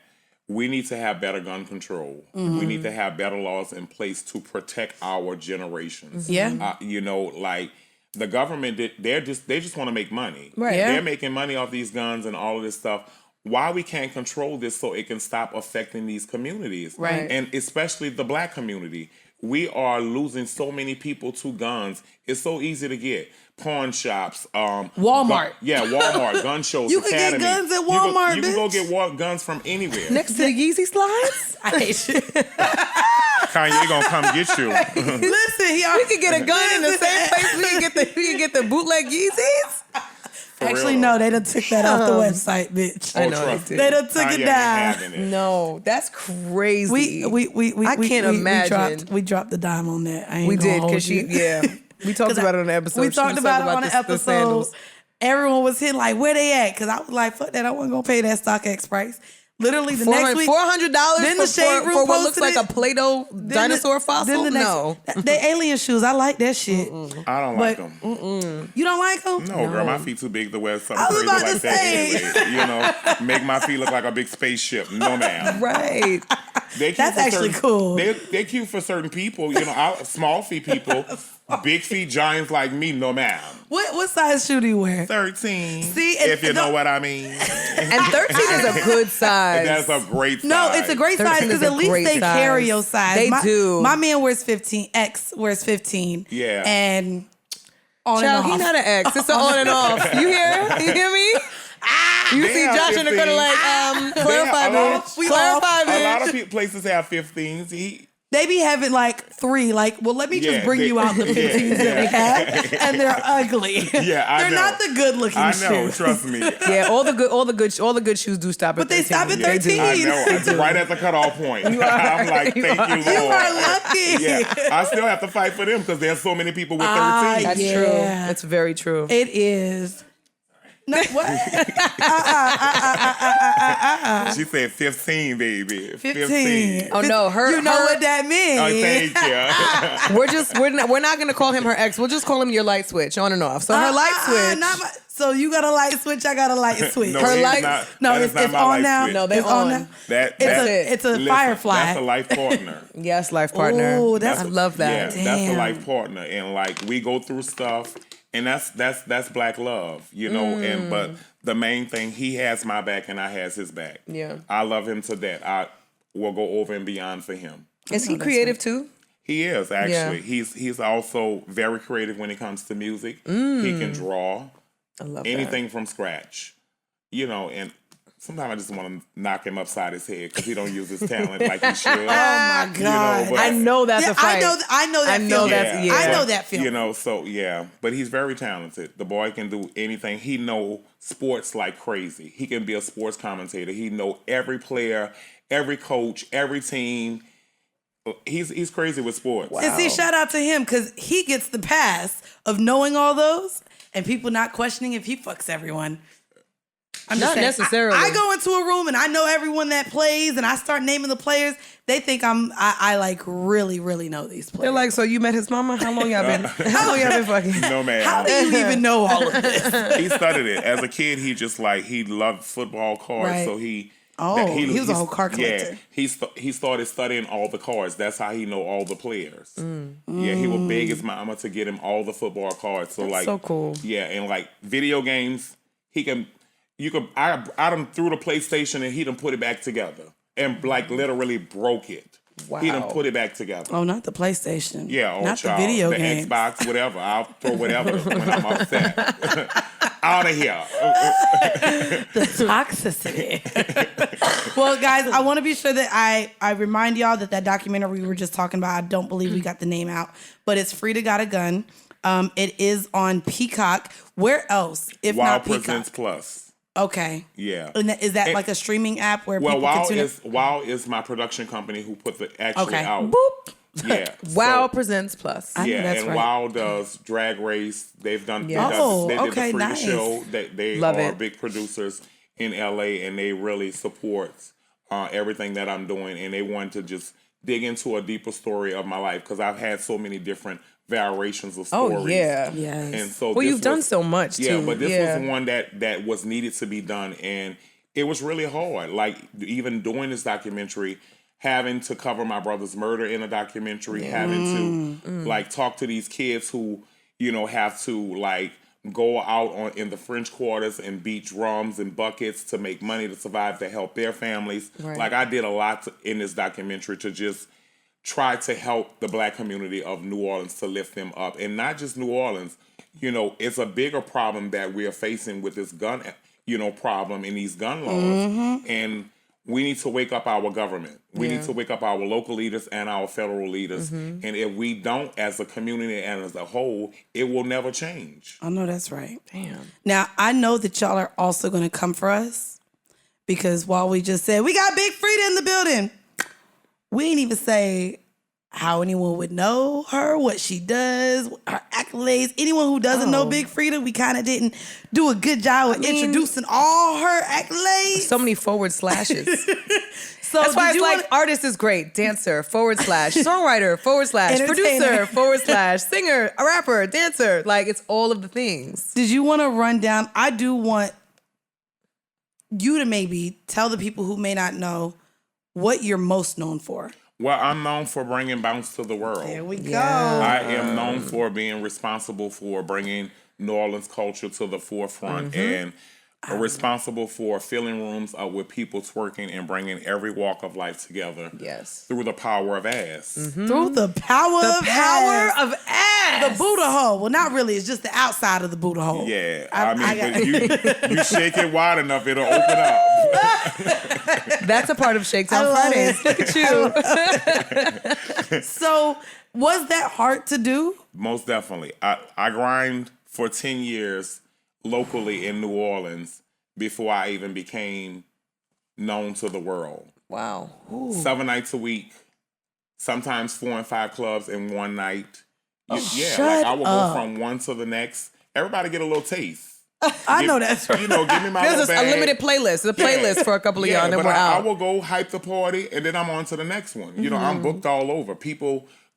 Speaker 4: we need to have better gun control. We need to have better laws in place to protect our generations.
Speaker 1: Yeah.
Speaker 4: Like the government, they just want to make money.
Speaker 1: Right. Yeah.
Speaker 4: They're making money off these guns and all of this stuff. Why we can't control this so it can stop affecting these communities.
Speaker 1: Right.
Speaker 4: And especially the Black community. We are losing so many people to guns. It's so easy to get. Pawn shops.
Speaker 1: Walmart.
Speaker 4: Walmart. Gun shows.
Speaker 1: You can
Speaker 4: Academy.
Speaker 1: get guns at Walmart,
Speaker 4: You can go get guns from anywhere.
Speaker 2: Next to the Yeezy slides?
Speaker 1: I hate you.
Speaker 4: Kanye gonna come get you.
Speaker 1: Listen, y'all.
Speaker 2: We could get a gun in the same place we can get the bootleg Yeezys.
Speaker 1: Actually, no, they done took that off the website, bitch.
Speaker 2: I know they did.
Speaker 1: They done took it down.
Speaker 2: No, that's crazy. I can't imagine.
Speaker 1: We dropped the dime on that. I ain't
Speaker 2: we
Speaker 1: gonna
Speaker 2: did
Speaker 1: because
Speaker 2: we talked about it on the episode.
Speaker 1: We talked about it on the episode. Everyone was hitting like, where they at? Because I was like, fuck that. I wasn't gonna pay that StockX price. Literally the next week.
Speaker 2: $400
Speaker 1: Then the shade room
Speaker 2: for what looks
Speaker 1: posted
Speaker 2: like
Speaker 1: it.
Speaker 2: a Play-Doh dinosaur fossil? No.
Speaker 1: They alien shoes. I like that shit.
Speaker 4: I don't like them.
Speaker 1: You don't like them?
Speaker 4: No, girl, my feet too big to wear something
Speaker 1: I was
Speaker 4: crazy
Speaker 1: about
Speaker 4: like
Speaker 1: to
Speaker 4: that
Speaker 1: say.
Speaker 4: anyway. Make my feet look like a big spaceship. No, ma'am.
Speaker 2: Right.
Speaker 1: That's actually cool.
Speaker 4: They're cute for certain people. Small feet people. Big feet giants like me, no, ma'am.
Speaker 1: What size shoe do you wear?
Speaker 4: 13.
Speaker 1: See,
Speaker 4: if you know what I mean.
Speaker 2: And 13 is a good size.
Speaker 4: That's a great size.
Speaker 1: No, it's a great size
Speaker 2: 13 is
Speaker 1: because
Speaker 2: a
Speaker 1: at least
Speaker 2: great
Speaker 1: they
Speaker 2: size.
Speaker 1: carry your size.
Speaker 2: They do.
Speaker 1: My man wears 15. X wears 15.
Speaker 4: Yeah.
Speaker 1: And on
Speaker 2: Child,
Speaker 1: and
Speaker 2: he
Speaker 1: off.
Speaker 2: not an ex. It's an on and off. You hear me? You
Speaker 4: They
Speaker 2: see
Speaker 4: have
Speaker 2: Josh in the
Speaker 4: 15.
Speaker 2: corner like, clarify, bitch. Clarify,
Speaker 4: A lot
Speaker 2: bitch.
Speaker 4: of places have 15s.
Speaker 1: They be having like 3. Like, well, let me just
Speaker 4: Yeah,
Speaker 1: bring you out the 15s that we have, and they're ugly.
Speaker 4: Yeah, I
Speaker 1: they're
Speaker 4: know.
Speaker 1: not the good looking
Speaker 4: I
Speaker 1: shoes.
Speaker 4: know, trust me.
Speaker 2: Yeah, all the good shoes do stop at 13.
Speaker 1: But they stop at
Speaker 2: They do.
Speaker 1: 13.
Speaker 4: I know. It's right at the cutoff point. I'm like, thank you, Lord.
Speaker 1: You are lucky.
Speaker 4: Yeah, I still have to fight for them because there's so many people with 13.
Speaker 2: That's
Speaker 1: Yeah.
Speaker 2: true. That's very true.
Speaker 1: It is. No, what?
Speaker 4: She said 15, baby.
Speaker 1: 15.
Speaker 2: Oh no,
Speaker 1: You know what that means.
Speaker 4: Oh, thank you.
Speaker 2: we're not gonna call him her ex. We'll just call him your light switch on and off. So her light switch.
Speaker 1: So you got a light switch, I got a light switch.
Speaker 4: No,
Speaker 2: Her
Speaker 4: it's
Speaker 2: lights-
Speaker 4: not-
Speaker 1: No,
Speaker 4: that is
Speaker 1: it's
Speaker 4: not my
Speaker 1: on
Speaker 4: light
Speaker 1: now.
Speaker 4: switch.
Speaker 2: No, they
Speaker 1: it's
Speaker 2: on.
Speaker 1: now.
Speaker 4: That's
Speaker 1: It's a
Speaker 4: listen,
Speaker 1: firefly.
Speaker 4: That's a life partner.
Speaker 2: Yes, life partner.
Speaker 1: Ooh,
Speaker 2: I love that.
Speaker 4: Yeah, that's a
Speaker 1: Damn.
Speaker 4: life partner, and like we go through stuff, and that's black love, And but the main thing, he has my back and I has his back.
Speaker 2: Yeah.
Speaker 4: I love him to death. I will go over and beyond for him.
Speaker 2: Is he creative too?
Speaker 4: He is actually.
Speaker 2: Yeah.
Speaker 4: He's also very creative when it comes to music. He can draw
Speaker 2: I love
Speaker 4: anything from scratch, and sometimes I just want to knock him upside his head because he don't use his talent like he should.
Speaker 1: Oh my God.
Speaker 4: but-
Speaker 2: I know that's a fight.
Speaker 1: I know that
Speaker 2: I know
Speaker 1: feeling.
Speaker 2: that's- yeah.
Speaker 1: I know that feeling.
Speaker 4: So yeah, but he's very talented. The boy can do anything. He know sports like crazy. He can be a sports commentator. He know every player, every coach, every team. He's crazy with sports.
Speaker 2: Wow.
Speaker 1: And see, shout out to him because he gets the pass of knowing all those and people not questioning if he fucks everyone. I'm just
Speaker 2: Not
Speaker 1: saying,
Speaker 2: necessarily.
Speaker 1: I go into a room and I know everyone that plays and I start naming the players. They think I like really, really know these players.
Speaker 2: They're like, so you met his mama? How long y'all been? How long y'all been fucking?
Speaker 4: No man.
Speaker 1: How do you even know all of this?
Speaker 4: He studied it as a kid. He just he loved football cards,
Speaker 1: Right.
Speaker 4: so he
Speaker 1: was a whole card collector.
Speaker 4: Yeah, he started studying all the cards. That's how he know all the players. Yeah, he would beg his mama to get him all the football cards. So
Speaker 2: That's so cool.
Speaker 4: Yeah, and video games, I done threw the PlayStation and he done put it back together and literally broke it.
Speaker 2: Wow.
Speaker 4: He done put it back together.
Speaker 1: Oh, not the PlayStation.
Speaker 4: Yeah,
Speaker 1: not
Speaker 4: child,
Speaker 1: the video
Speaker 4: the
Speaker 1: games.
Speaker 4: Xbox, whatever. I'll throw whatever when I'm upset. Out of here.
Speaker 1: The toxicity. Well, guys, I want to be sure that I remind y'all that documentary we were just talking about, I don't believe we got the name out, but it's Freedia Got a Gun. It is on Peacock. Where else, if
Speaker 4: Wow
Speaker 1: not Peacock?
Speaker 4: Presents Plus.
Speaker 1: Okay.
Speaker 4: Yeah.
Speaker 1: And is that like a streaming app where
Speaker 4: Well,
Speaker 1: people can tune in?
Speaker 4: Wow is my production company who put the actually
Speaker 1: Okay.
Speaker 4: out.
Speaker 1: Boop.
Speaker 4: Yeah.
Speaker 2: Wow
Speaker 4: So,
Speaker 2: presents Plus.
Speaker 1: I know
Speaker 4: yeah,
Speaker 1: that's
Speaker 4: and
Speaker 1: right.
Speaker 4: Wow does Drag Race. They've done.
Speaker 2: Yeah.
Speaker 4: They did
Speaker 1: okay,
Speaker 4: the Freedia
Speaker 1: nice.
Speaker 4: show. They
Speaker 2: Love
Speaker 4: are
Speaker 2: it.
Speaker 4: big producers in LA, and they really support everything that I'm doing. And they want to just dig into a deeper story of my life because I've had so many different variations of stories.
Speaker 2: Oh yeah.
Speaker 1: Yes.
Speaker 4: And so
Speaker 2: Well, you've done so much too.
Speaker 4: Yeah, but this
Speaker 2: Yeah.
Speaker 4: was one that was needed to be done, and it was really hard. Like even doing this documentary, having to cover my brother's murder in a documentary, having to talk to these kids who have to go out in the French quarters and beat drums and buckets to make money to survive to help their families.
Speaker 2: Right.
Speaker 4: I did a lot in this documentary to just try to help the Black community of New Orleans to lift them up. And not just New Orleans, it's a bigger problem that we are facing with this gun, problem in these gun laws. And we need to wake up our government. We need to wake up our local leaders and our federal leaders. And if we don't, as a community and as a whole, it will never change.
Speaker 1: I know that's right.
Speaker 2: Damn.
Speaker 1: Now, I know that y'all are also going to come for us because while we just said, we got Big Freedia in the building, we ain't even say how anyone would know her, what she does, her accolades. Anyone who doesn't know Big Freedia, we kind of didn't do a good job of introducing all her accolades.
Speaker 2: So many forward slashes.
Speaker 1: So
Speaker 2: that's why it's like artist is great, dancer, / songwriter, / producer, / singer, a rapper, dancer. Like it's all of the things.
Speaker 1: Did you want to run down? I do want you to maybe tell the people who may not know what you're most known for.
Speaker 4: Well, I'm known for bringing bounce to the world.
Speaker 1: There we go.
Speaker 2: Yeah.
Speaker 4: I am known for being responsible for bringing New Orleans culture to the forefront and responsible for filling rooms up with people twerking and bringing every walk of life together.
Speaker 2: Yes.
Speaker 4: Through the power of ass.
Speaker 1: Through the power of ass. The Buddha hole. Well, not really. It's just the outside of the Buddha hole.
Speaker 4: Yeah. But you shake it wide enough, it'll open up.
Speaker 2: That's a part of Shakes on Fridays. Look at you.
Speaker 1: So, was that hard to do?
Speaker 4: Most definitely. I grind for 10 years locally in New Orleans before I even became known to the world.
Speaker 2: Wow.
Speaker 1: Ooh.
Speaker 4: 7 nights a week, sometimes 4 and 5 clubs in one night.
Speaker 1: Shut
Speaker 4: I will go from one to the next. Everybody get a little taste.
Speaker 1: I know that's right.
Speaker 4: Give me my
Speaker 2: There's
Speaker 4: little
Speaker 2: a
Speaker 4: bag.
Speaker 2: limited playlist. There's a playlist for a couple of y'all, and then
Speaker 4: but
Speaker 2: we're out.
Speaker 4: I will go hype the party, and then I'm on to the next one. You know, I'm booked all over.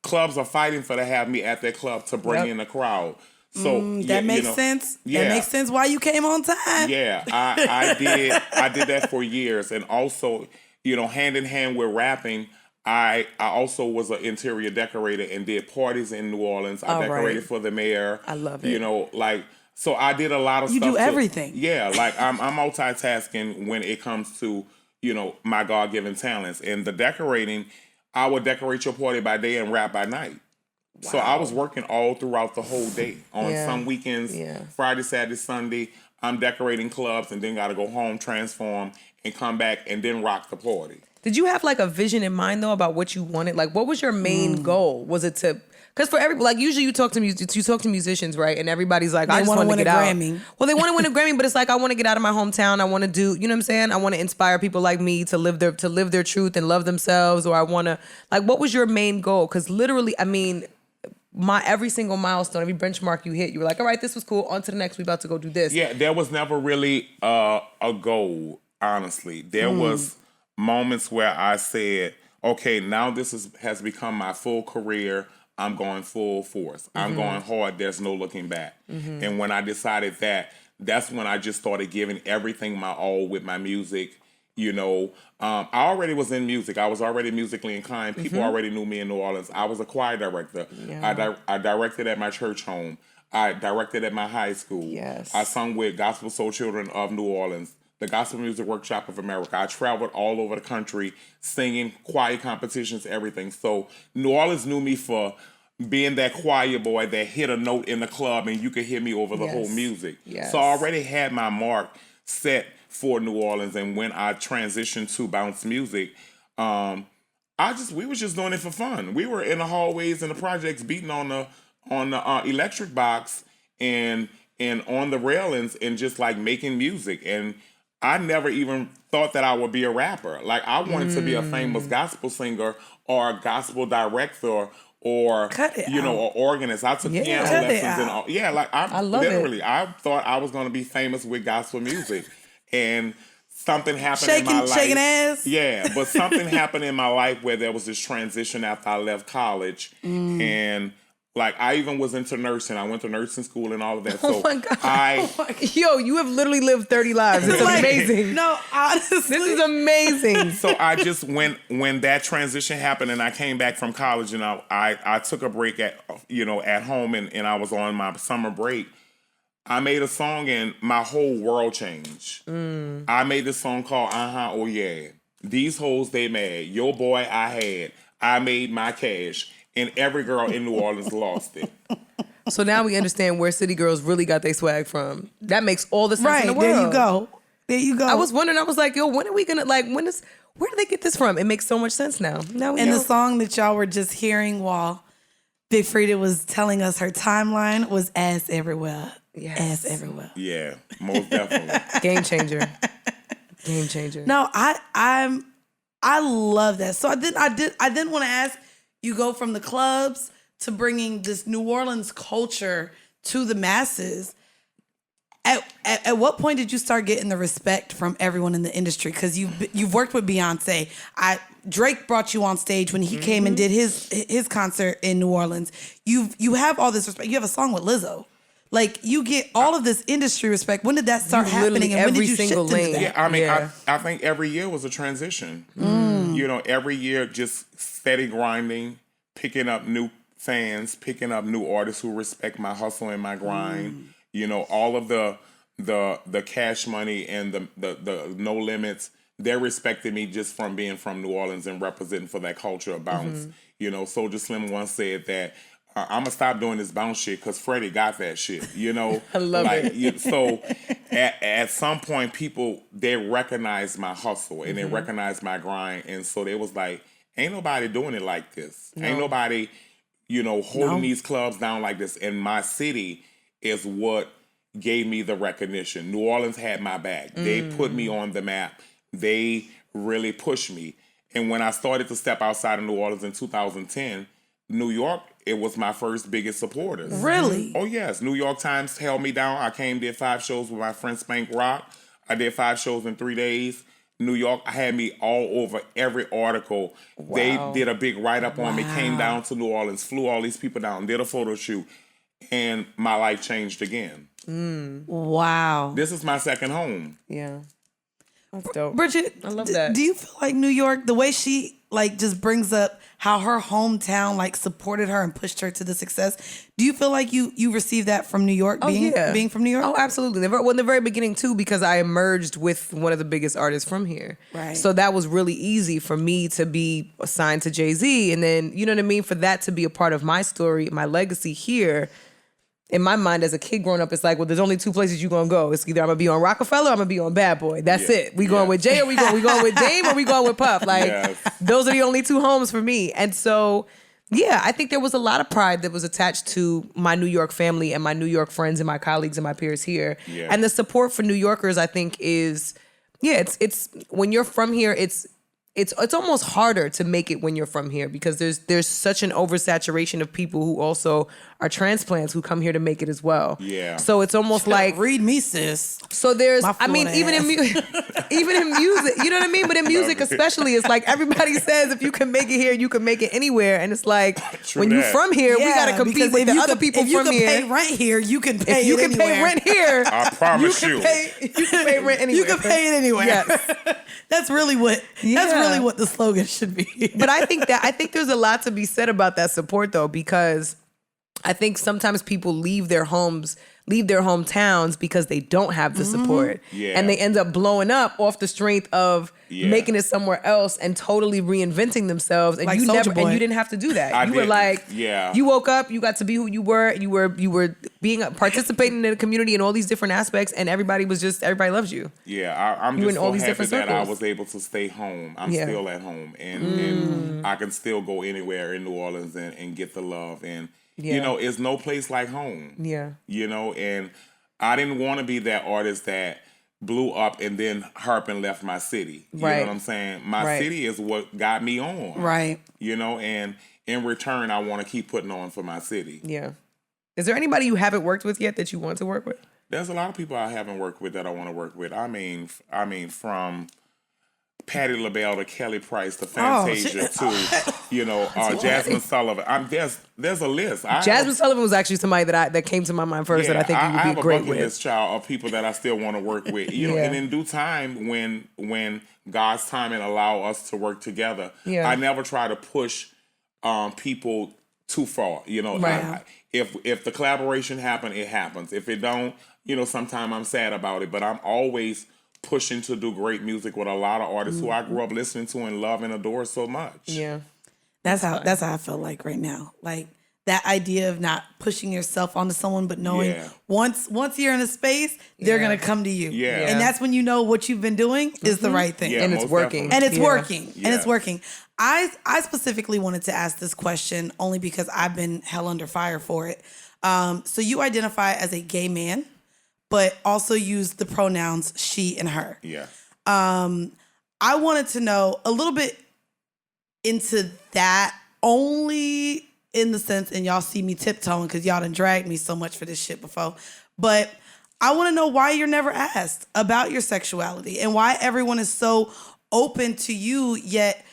Speaker 4: Clubs are fighting for to have me at their club to bring in the crowd. So
Speaker 1: that makes sense.
Speaker 4: Yeah.
Speaker 1: That makes sense why you came on time.
Speaker 4: Yeah, I did that for years, and also, hand in hand with rapping, I also was an interior decorator and did parties in New Orleans. I decorated for the mayor.
Speaker 1: I love it.
Speaker 4: So I did a lot of
Speaker 1: you
Speaker 4: stuff.
Speaker 1: You do everything.
Speaker 4: Yeah, I'm multitasking when it comes to, my God-given talents. And the decorating, I would decorate your party by day and rap by night. Wow. So I was working all throughout the whole day. On some weekends, Friday, Saturday, Sunday, I'm decorating clubs and then got to go home, transform, and come back and then rock the party.
Speaker 2: Did you have like a vision in mind though about what you wanted? Like, what was your main goal? Was it to? Because for usually you talk to musicians, right? And everybody's like, I just want to get out.
Speaker 1: Grammy.
Speaker 2: Well, they want to win a Grammy, but it's like I want to get out of my hometown. I want to do, you know what I'm saying? I want to inspire people like me to live their truth and love themselves. Or I want to what was your main goal? Because literally, every single milestone, every benchmark you hit, you were like, all right, this was cool. On to the next. We about to go do this.
Speaker 4: Yeah, there was never really a goal. Honestly, there was moments where I said, okay, now this has become my full career. I'm going full force. I'm going hard. There's no looking back. And when I decided that's when I just started giving everything my all with my music. I already was in music. I was already musically inclined. People already knew me in New Orleans. I was a choir director. Yeah. I directed at my church home. I directed at my high school.
Speaker 2: Yes.
Speaker 4: I sung with Gospel Soul Children of New Orleans, the Gospel Music Workshop of America. I traveled all over the country singing, choir competitions, everything. So New Orleans knew me for being that choir boy that hit a note in the club and you could hear me over the whole music.
Speaker 2: Yes.
Speaker 4: So I already had my mark set for New Orleans. And when I transitioned to bounce music, we were just doing it for fun. We were in the hallways and the projects beating on the electric box and on the railings and just like making music. And I never even thought that I would be a rapper. Like I wanted to be a famous gospel singer or a gospel director or or organist. I took piano lessons and all. Yeah, like I love literally, I thought I was going to be famous with gospel music, and something happened in my life.
Speaker 1: Shaking ass.
Speaker 4: Yeah, but something happened in my life where there was this transition after I left college, and like I even was into nursing. I went to nursing school and all of that. So
Speaker 2: oh my God. Yo, you have literally lived 30 lives. It's amazing.
Speaker 1: No, honestly.
Speaker 2: This is amazing.
Speaker 4: So I just when that transition happened and I came back from college and I took a break at home and I was on my summer break. I made a song and my whole world changed. I made this song called Oh Yeah. These hoes they mad. Your boy I had. I made my cash. And every girl in New Orleans lost it.
Speaker 2: So now we understand where city girls really got their swag from. That makes all the sense in the world.
Speaker 1: There you go.
Speaker 2: I was wondering, I was like, yo, when are we gonna where do they get this from? It makes so much sense now. Now we know.
Speaker 1: The song that y'all were just hearing while Big Freedia was telling us her timeline was Ass Everywhere.
Speaker 2: Yes.
Speaker 1: Ass Everywhere.
Speaker 4: Yeah, most definitely.
Speaker 2: Game changer. Game changer.
Speaker 1: No, I love that. So I didn't want to ask You go from the clubs to bringing this New Orleans culture to the masses. At what point did you start getting the respect from everyone in the industry? Because you've worked with Beyonce. Drake brought you on stage when he came and did his concert in New Orleans. You have all this respect. You have a song with Lizzo. Like, you get all of this industry respect. When did that start happening, and when did you shift into that?
Speaker 4: Yeah, I mean, I think every year was a transition. You know, every year just steady grinding, picking up new fans, picking up new artists who respect my hustle and my grind. You know, all of the cash money and the no limits, they respected me just from being from New Orleans and representing for that culture of bounce. You know, Soulja Slim once said that, I'm gonna stop doing this bounce shit because Freddie got that shit, you know?
Speaker 2: I love it.
Speaker 4: So at some point, people, they recognize my hustle and they recognize my grind. And so they was like, ain't nobody doing it like this. No. Ain't nobody, you know, holding these clubs down like this. And my city is what gave me the recognition. New Orleans had my back. They put me on the map. They really pushed me. And when I started to step outside of New Orleans in 2010, New York, it was my first biggest supporters.
Speaker 1: Really?
Speaker 4: Oh, yes. New York Times held me down. I came, did 5 shows with my friend Spank Rock. I did 5 shows in 3 days. New York had me all over every article. Wow. They did a big write-up on me, came down to New Orleans, flew all these people down, did a photo shoot, and my life changed again.
Speaker 1: Wow.
Speaker 4: This is my second home.
Speaker 2: Yeah. That's dope.
Speaker 1: Bridget,
Speaker 2: I love that.
Speaker 1: Do you feel like New York, the way she like just brings up how her hometown like supported her and pushed her to the success, do you feel like you received that from New York, being from New York?
Speaker 2: Oh, absolutely. Well, in the very beginning too, because I emerged with one of the biggest artists from here.
Speaker 1: Right.
Speaker 2: So that was really easy for me to be assigned to Jay-Z. And then, you know what I mean? For that to be a part of my story, my legacy here, in my mind as a kid growing up, it's like, well, there's only 2 places you're going to go. It's either I'm going to be on Rockefeller or I'm going to be on Bad Boy. That's it. We going with Jay or we going with Dame or we going with Puff. Like, those are the only 2 homes for me. And so, yeah, I think there was a lot of pride that was attached to my New York family and my New York friends and my colleagues and my peers here. Yeah. And the support for New Yorkers, I think, is, it's when you're from here, it's almost harder to make it when you're from here because there's such an oversaturation of people who also are transplants who come here to make it as well. Yeah. So it's almost like
Speaker 1: read me, sis.
Speaker 2: So there's, I mean, even in music, you know what I mean? But in music especially, it's like everybody says if you can make it here, you can make it anywhere. And it's like when you're from here, we got to compete with the other people from here. If you can
Speaker 1: pay rent here, you can pay
Speaker 2: If you can pay rent here,
Speaker 4: I promise you.
Speaker 2: You can pay rent anywhere.
Speaker 1: You can pay it anywhere.
Speaker 2: Yes.
Speaker 1: That's really what the slogan should be.
Speaker 2: But I think there's a lot to be said about that support though, because I think sometimes people leave their hometowns because they don't have the support. Yeah. And they end up blowing up off the strength of making it somewhere else and totally reinventing themselves. And like you didn't have to do that. You woke up, you got to be who you were. You were participating in the community in all these different aspects, and everybody loves you.
Speaker 4: Yeah, I'm just so happy that I was able to stay home. I'm still at home, and I can still go anywhere in New Orleans and get the love. And you know, it's no place like home. Yeah. You know, and I didn't want to be that artist that blew up and then herp and left my city. You know what I'm saying? My city is what got me on. Right. You know, and in return, I want to keep putting on for my city.
Speaker 2: Yeah. Is there anybody you haven't worked with yet that you want to work with?
Speaker 4: There's a lot of people I haven't worked with that I want to work with. I mean, from Patti LaBelle to Kelly Price to Fantasia to, you know, Jasmine Sullivan. There's a list.
Speaker 2: Jasmine Sullivan was actually somebody that came to my mind first that I think you would be great with. I have a bucket
Speaker 4: list, child, of people that I still want to work with. You know, and in due time, when God's timing allow us to work together, I never try to push people too far. You know, if the collaboration happen, it happens. If it don't, you know, sometimes I'm sad about it, but I'm always pushing to do great music with a lot of artists who I grew up listening to and love and adore so much.
Speaker 1: Yeah. That's how I feel like right now. Like that idea of not pushing yourself onto someone, but knowing once you're in a space, they're going to come to you. Yeah. And that's when you know what you've been doing is the right thing.
Speaker 2: Yeah, and it's working.
Speaker 1: And it's working. And it's working. I specifically wanted to ask this question only because I've been hell under fire for it. So you identify as a gay man, but also use the pronouns she and her. Yeah. I wanted to know a little bit into that only in the sense, and y'all see me tiptoeing because y'all done dragged me so much for this shit before, but I want to know why you're never asked about your sexuality and why everyone is so open to you, yet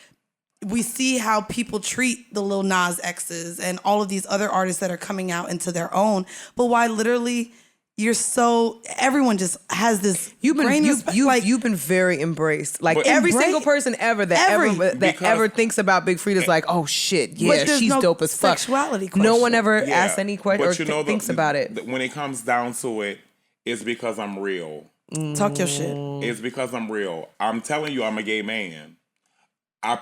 Speaker 1: we see how people treat the Lil Nas X's and all of these other artists that are coming out into their own, but why literally everyone just has this
Speaker 2: You've been very embraced. Like every single person ever that ever thinks about Big Freedia's like, oh shit, yeah, she's dope as fuck.
Speaker 1: Sexuality question.
Speaker 2: No one ever asks any question or thinks about it.
Speaker 4: When it comes down to it, it's because I'm real.
Speaker 1: Talk your shit.
Speaker 4: It's because I'm real. I'm telling you, I'm a gay man. I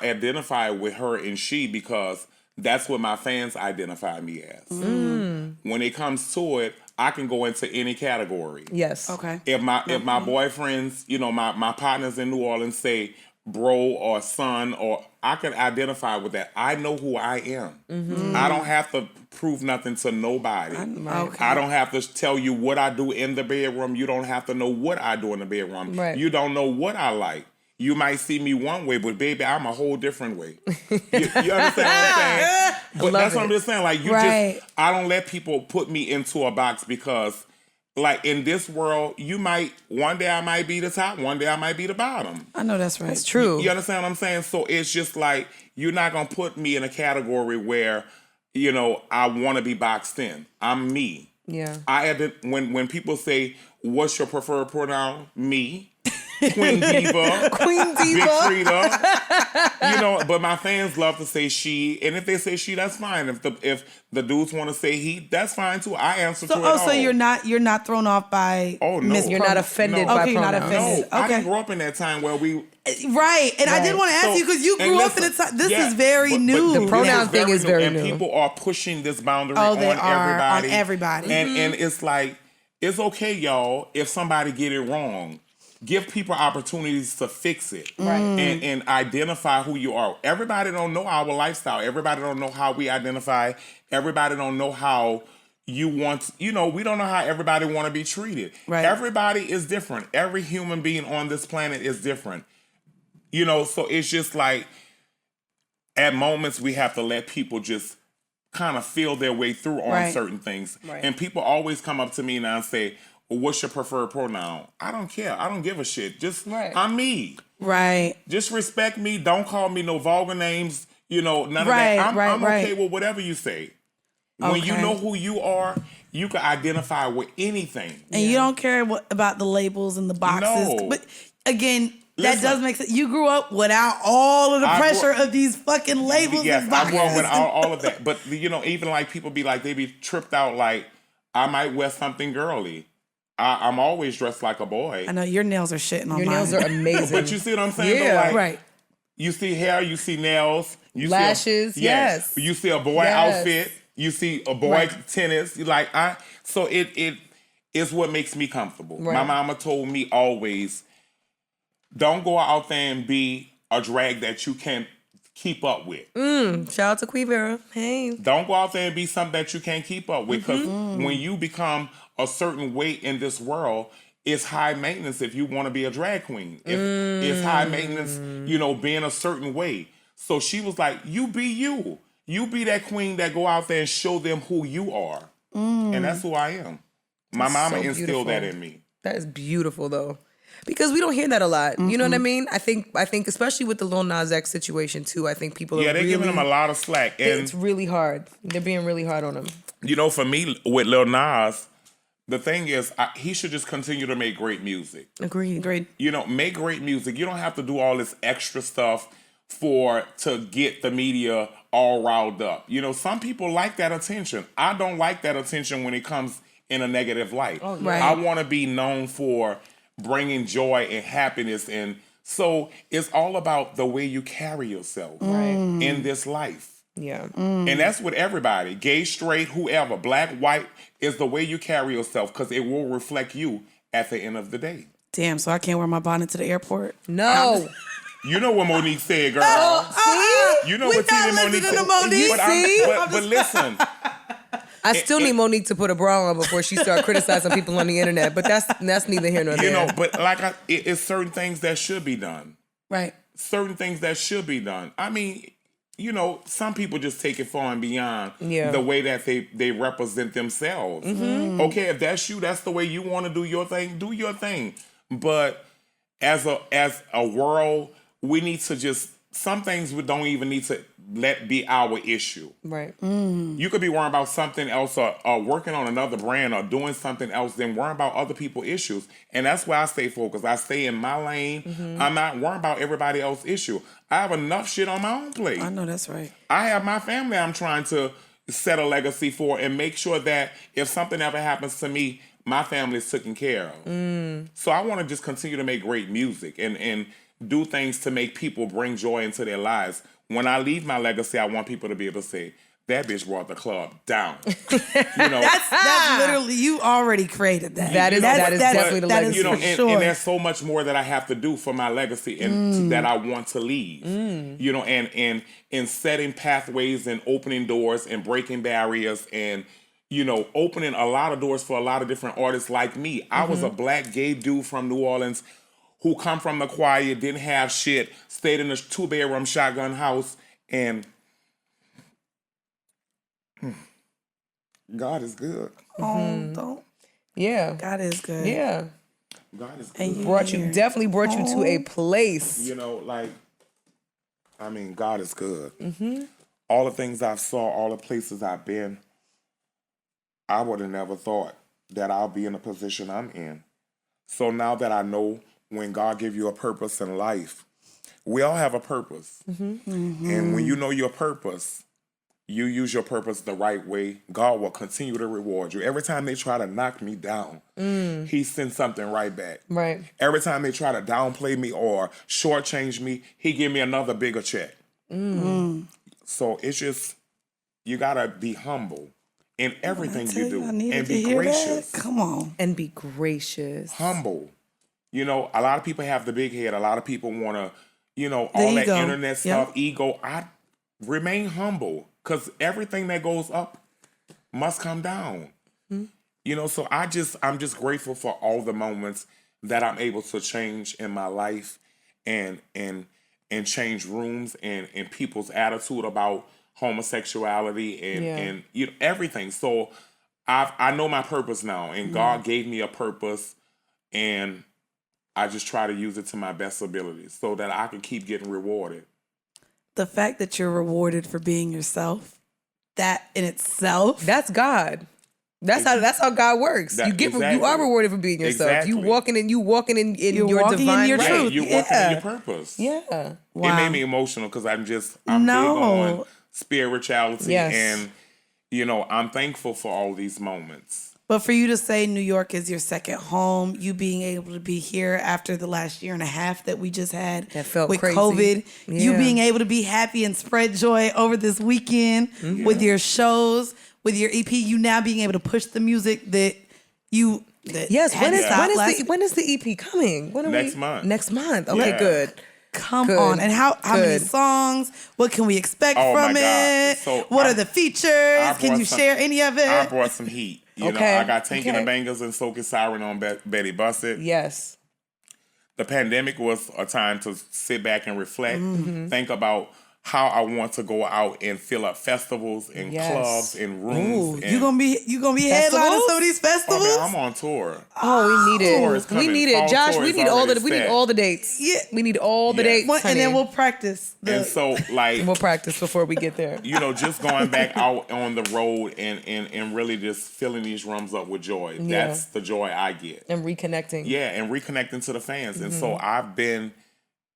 Speaker 4: identify with her and she because that's what my fans identify me as. When it comes to it, I can go into any category.
Speaker 2: Yes.
Speaker 1: Okay.
Speaker 4: If my boyfriends, my partners in New Orleans say bro or son, or I can identify with that. I know who I am. I don't have to prove nothing to nobody. I don't have to tell you what I do in the bedroom. You don't have to know what I do in the bedroom.
Speaker 2: Right.
Speaker 4: You don't know what I like. You might see me one way, but baby, I'm a whole different way. You understand what I'm saying? But that's what I'm just saying. Like I don't let people put me into a box because, like in this world, one day I might be the top, one day I might be the bottom.
Speaker 1: I know that's right.
Speaker 2: It's true.
Speaker 4: You understand what I'm saying? So it's just like you're not gonna put me in a category where, I want to be boxed in. I'm me.
Speaker 2: Yeah.
Speaker 4: When people say, "What's your preferred pronoun?" Me. Queen Diva, Big Freedia, but my fans love to say she, and if they say she, that's fine. If the dudes want to say he, that's fine too. I answer to it all.
Speaker 1: So you're not thrown off by?
Speaker 4: Oh no,
Speaker 2: you're not offended by pronouns.
Speaker 1: You're not offended.
Speaker 4: No, I didn't grow up in that time where we.
Speaker 1: Right, and I did want to ask you because you grew up in a time. This is very new.
Speaker 2: The pronoun thing is very new,
Speaker 4: and people are pushing this boundary on everybody.
Speaker 1: On everybody,
Speaker 4: and it's like it's okay, y'all, if somebody get it wrong. Give people opportunities to fix it, right? And identify who you are. Everybody don't know our lifestyle. Everybody don't know how we identify. Everybody don't know how you want. We don't know how everybody want to be treated. Right. Everybody is different. Every human being on this planet is different. So it's just like at moments we have to let people just kind of feel their way through on certain things. Right. And people always come up to me now and say, well, what's your preferred pronoun? I don't care. I don't give a shit. Just I'm me.
Speaker 1: Right.
Speaker 4: Just respect me. Don't call me no vulgar names. None of that. I'm okay with whatever you say. When you know who you are, you can identify with anything.
Speaker 1: And you don't care about the labels and the boxes. No. But again, that does make sense. You grew up without all of the pressure of these fucking labels and boxes.
Speaker 4: Yes, I grew up without all of that. But, even like people be like, they be tripped out like, I might wear something girly. I'm always dressed like a boy.
Speaker 1: I know your nails are shitting on mine.
Speaker 2: Your nails are amazing.
Speaker 4: But you see what I'm saying?
Speaker 2: Yeah,
Speaker 1: right.
Speaker 4: You see hair, you see nails, you
Speaker 2: lashes.
Speaker 4: See you see a boy outfit, you see a boy tennis. So it is what makes me comfortable. Right. My mama told me always, don't go out there and be a drag that you can't keep up with.
Speaker 2: Shout out to Queen Vera. Hey.
Speaker 4: Don't go out there and be something that you can't keep up with because when you become a certain weight in this world, it's high maintenance if you want to be a drag queen. It's high maintenance, being a certain way. So she was like, you be you. You be that queen that go out there and show them who you are. And that's who I am. My mama instilled that in me.
Speaker 2: That is beautiful though. Because we don't hear that a lot. You know what I mean? I think especially with the Lil Nas X situation too, I think people are
Speaker 4: they're giving him a lot of slack. And
Speaker 2: it's really hard. They're being really hard on him.
Speaker 4: For me, with Lil Nas, the thing is, he should just continue to make great music.
Speaker 2: Agreed.
Speaker 4: Make great music. You don't have to do all this extra stuff to get the media all riled up. Some people like that attention. I don't like that attention when it comes in a negative light.
Speaker 2: Oh, right.
Speaker 4: I want to be known for bringing joy and happiness. And so it's all about the way you carry yourself in this life.
Speaker 2: Yeah.
Speaker 4: And that's with everybody, gay, straight, whoever, black, white, is the way you carry yourself because it will reflect you at the end of the day.
Speaker 1: Damn, so I can't wear my bonnet to the airport?
Speaker 2: No.
Speaker 4: You know what Monique said, girl.
Speaker 2: See?
Speaker 4: You know what Monique said. But listen.
Speaker 2: I still need Monique to put a bra on before she start criticizing people on the internet, but that's neither here nor there.
Speaker 4: But it's certain things that should be done.
Speaker 1: Right.
Speaker 4: Certain things that should be done. I mean, you know, some people just take it far and beyond
Speaker 2: Yeah.
Speaker 4: the way that they represent themselves. Okay, if that's you, that's the way you want to do your thing, do your thing. But as a world, we need to just, some things we don't even need to let be our issue.
Speaker 2: Right.
Speaker 4: You could be worrying about something else or working on another brand or doing something else than worrying about other people's issues. And that's why I stay focused. I stay in my lane. I'm not worrying about everybody else's issue. I have enough shit on my own plate.
Speaker 1: I know that's right.
Speaker 4: I have my family I'm trying to set a legacy for and make sure that if something ever happens to me, my family is taken care of. So I want to just continue to make great music and do things to make people bring joy into their lives. When I leave my legacy, I want people to be able to say, that bitch brought the club down. You know,
Speaker 1: That's literally, you already created that.
Speaker 2: That is definitely the legacy.
Speaker 4: you know,
Speaker 1: for
Speaker 4: and
Speaker 1: sure.
Speaker 4: there's so much more that I have to do for my legacy and that I want to leave. You know, and setting pathways and opening doors and breaking barriers and, you know, opening a lot of doors for a lot of different artists like me. I was a black gay dude from New Orleans who come from the choir, didn't have shit, stayed in a 2-bedroom shotgun house, and God is good.
Speaker 1: Oh, don't.
Speaker 2: Yeah.
Speaker 1: God is good.
Speaker 2: Yeah.
Speaker 4: God is good.
Speaker 1: And
Speaker 2: Definitely brought you to a place.
Speaker 4: You know, like, I mean, God is good. All the things I've saw, all the places I've been, I would have never thought that I'll be in the position I'm in. So now that I know when God gives you a purpose in life, we all have a purpose. And when you know your purpose, you use your purpose the right way, God will continue to reward you. Every time they try to knock me down, he sends something right back.
Speaker 2: Right.
Speaker 4: Every time they try to downplay me or shortchange me, he give me another bigger check. So it's just, you gotta be humble in everything you do. And be gracious.
Speaker 1: Come on.
Speaker 2: And be gracious.
Speaker 4: Humble. You know, a lot of people have the big head. A lot of people want to, you know,
Speaker 1: The
Speaker 4: all
Speaker 1: ego.
Speaker 4: that internet stuff, ego. I remain humble because everything that goes up must come down. You know, so I'm just grateful for all the moments that I'm able to change in my life and change rooms and people's attitude about homosexuality and you know, everything. So I know my purpose now, and God gave me a purpose, and I just try to use it to my best ability so that I can keep getting rewarded.
Speaker 1: The fact that you're rewarded for being yourself, that in itself.
Speaker 2: That's God. That's how God works. You are rewarded for being yourself.
Speaker 4: Exactly.
Speaker 2: You walking in your
Speaker 1: walking
Speaker 2: divine
Speaker 1: in your
Speaker 2: right.
Speaker 1: truth.
Speaker 4: You're working in your purpose.
Speaker 2: Yeah.
Speaker 1: Wow.
Speaker 4: It made me emotional because I'm big on spirituality,
Speaker 2: Yes.
Speaker 4: and you know, I'm thankful for all these moments.
Speaker 1: But for you to say New York is your second home, you being able to be here after the last year and a half that we just had
Speaker 2: That felt
Speaker 1: with
Speaker 2: crazy.
Speaker 1: COVID, you
Speaker 2: Yeah.
Speaker 1: being able to be happy and spread joy over this weekend with your shows, with your EP, you now being able to push the music that you
Speaker 2: Yes.
Speaker 1: had to stop last-
Speaker 2: When is the EP coming? When are
Speaker 4: Next month.
Speaker 2: Next month. Okay,
Speaker 4: Yeah.
Speaker 2: good.
Speaker 1: Come
Speaker 2: Good.
Speaker 1: on. And how many
Speaker 2: Good.
Speaker 1: songs? What can we expect
Speaker 4: Oh,
Speaker 1: from
Speaker 4: my God.
Speaker 1: it?
Speaker 4: So
Speaker 1: what
Speaker 4: I-
Speaker 1: are the features?
Speaker 4: I
Speaker 1: Can
Speaker 4: brought
Speaker 1: you
Speaker 4: some-
Speaker 1: share any of it?
Speaker 4: I brought some heat. You know,
Speaker 2: Okay.
Speaker 4: I got Tanking
Speaker 2: Okay.
Speaker 4: the Bangers and Soaking Siren on Betty Bussit.
Speaker 2: Yes.
Speaker 4: The pandemic was a time to sit back and reflect, think about how I want to go out and fill up festivals and
Speaker 2: Yes.
Speaker 4: clubs and
Speaker 1: Ooh,
Speaker 4: rooms.
Speaker 1: you gonna be headlining some of these
Speaker 4: Oh,
Speaker 1: festivals?
Speaker 4: man, I'm on tour.
Speaker 2: Oh, we need
Speaker 4: Tour
Speaker 2: it.
Speaker 4: is
Speaker 2: We
Speaker 4: coming.
Speaker 2: need it,
Speaker 4: Fall
Speaker 2: Josh.
Speaker 4: tour
Speaker 2: We
Speaker 4: is
Speaker 2: need all
Speaker 4: already
Speaker 2: the
Speaker 4: set.
Speaker 2: all the dates.
Speaker 1: Yeah.
Speaker 2: We need all the
Speaker 4: Yeah.
Speaker 2: dates,
Speaker 1: and then
Speaker 2: honey.
Speaker 1: we'll practice.
Speaker 4: And so, like,
Speaker 2: We'll practice before we get there.
Speaker 4: you know, just going back out on the road and really just filling these rooms up with joy.
Speaker 2: Yeah.
Speaker 4: That's the joy I get.
Speaker 2: And reconnecting.
Speaker 4: Yeah, and reconnecting to the fans. And so I've been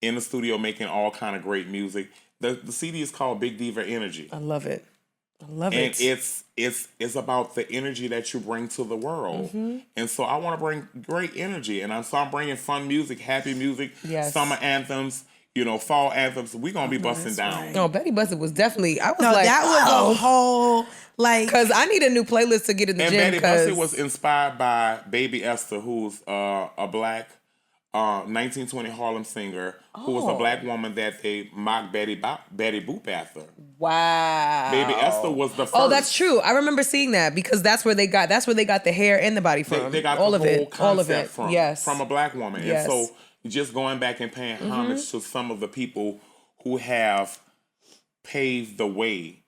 Speaker 4: in the studio making all kind of great music. The CD is called Big Diva Energy.
Speaker 2: I love it. I love
Speaker 4: And
Speaker 2: it.
Speaker 4: it's about the energy that you bring to the world. And so I want to bring great energy. And I'm bringing fun music, happy music,
Speaker 2: Yes.
Speaker 4: summer anthems, you know, fall anthems. We're going to be busting down.
Speaker 2: No, Betty Bussit was definitely. I was
Speaker 1: No,
Speaker 2: like,
Speaker 1: that was a whole like.
Speaker 2: because I need a new playlist to get in the
Speaker 4: And
Speaker 2: gym.
Speaker 4: Betty
Speaker 2: Because
Speaker 4: Bussit was inspired by Baby Esther, who's a black 1920 Harlem singer who was a black woman that they mocked Betty Boop after.
Speaker 2: wow.
Speaker 4: Baby Esther was the first.
Speaker 2: Oh, that's true. I remember seeing that because that's where they got the hair and the body from.
Speaker 4: They got
Speaker 2: all
Speaker 4: the
Speaker 2: of
Speaker 4: whole
Speaker 2: it. All of it.
Speaker 4: concept from,
Speaker 2: Yes.
Speaker 4: from a black woman.
Speaker 2: Yes.
Speaker 4: And so just going back and paying homage to some of the people who have paved the way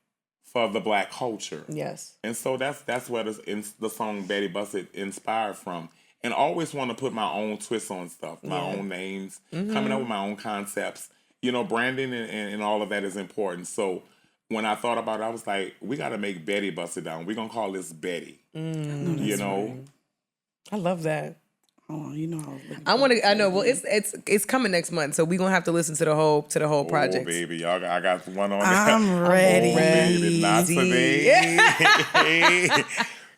Speaker 4: for the Black culture.
Speaker 2: Yes.
Speaker 4: And so that's where the song Betty Bussit inspired from. And always want to put my own twist on stuff, my own names, coming up with my own concepts. Branding and all of that is important. So when I thought about it, I was like, we got to make Betty Bust It Down. We're going to call this Betty.
Speaker 2: I love that.
Speaker 1: Oh, you know how
Speaker 2: I know. Well, it's coming next month, so we're gonna have to listen to the whole project.
Speaker 4: Oh, baby, y'all, I got one on.
Speaker 1: I'm ready.
Speaker 4: Oh, baby, not today.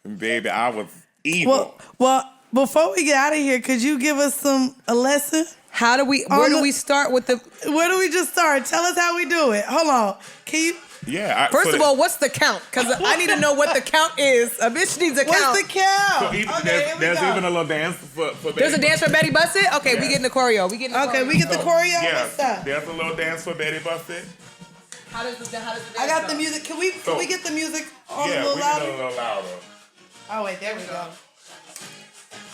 Speaker 4: Baby, I was evil.
Speaker 1: Well, before we get out of here, could you give us a lesson?
Speaker 2: Where do we start with the?
Speaker 1: Where do we just start? Tell us how we do it. Hold on. Can you?
Speaker 4: Yeah.
Speaker 2: First of all, what's the count? Because I need to know what the count is. A bitch needs a count.
Speaker 1: What's the count?
Speaker 4: So there's even a little dance for Betty.
Speaker 2: There's a dance for Betty Bussit? Okay, we getting the choreo. We get the
Speaker 1: choreo.
Speaker 4: Yes, there's a little dance for Betty Bussit.
Speaker 2: How does the dance
Speaker 1: I got the music. Can we get the music on a little louder?
Speaker 4: Yeah, we get a little louder.
Speaker 1: Oh, wait, there we go.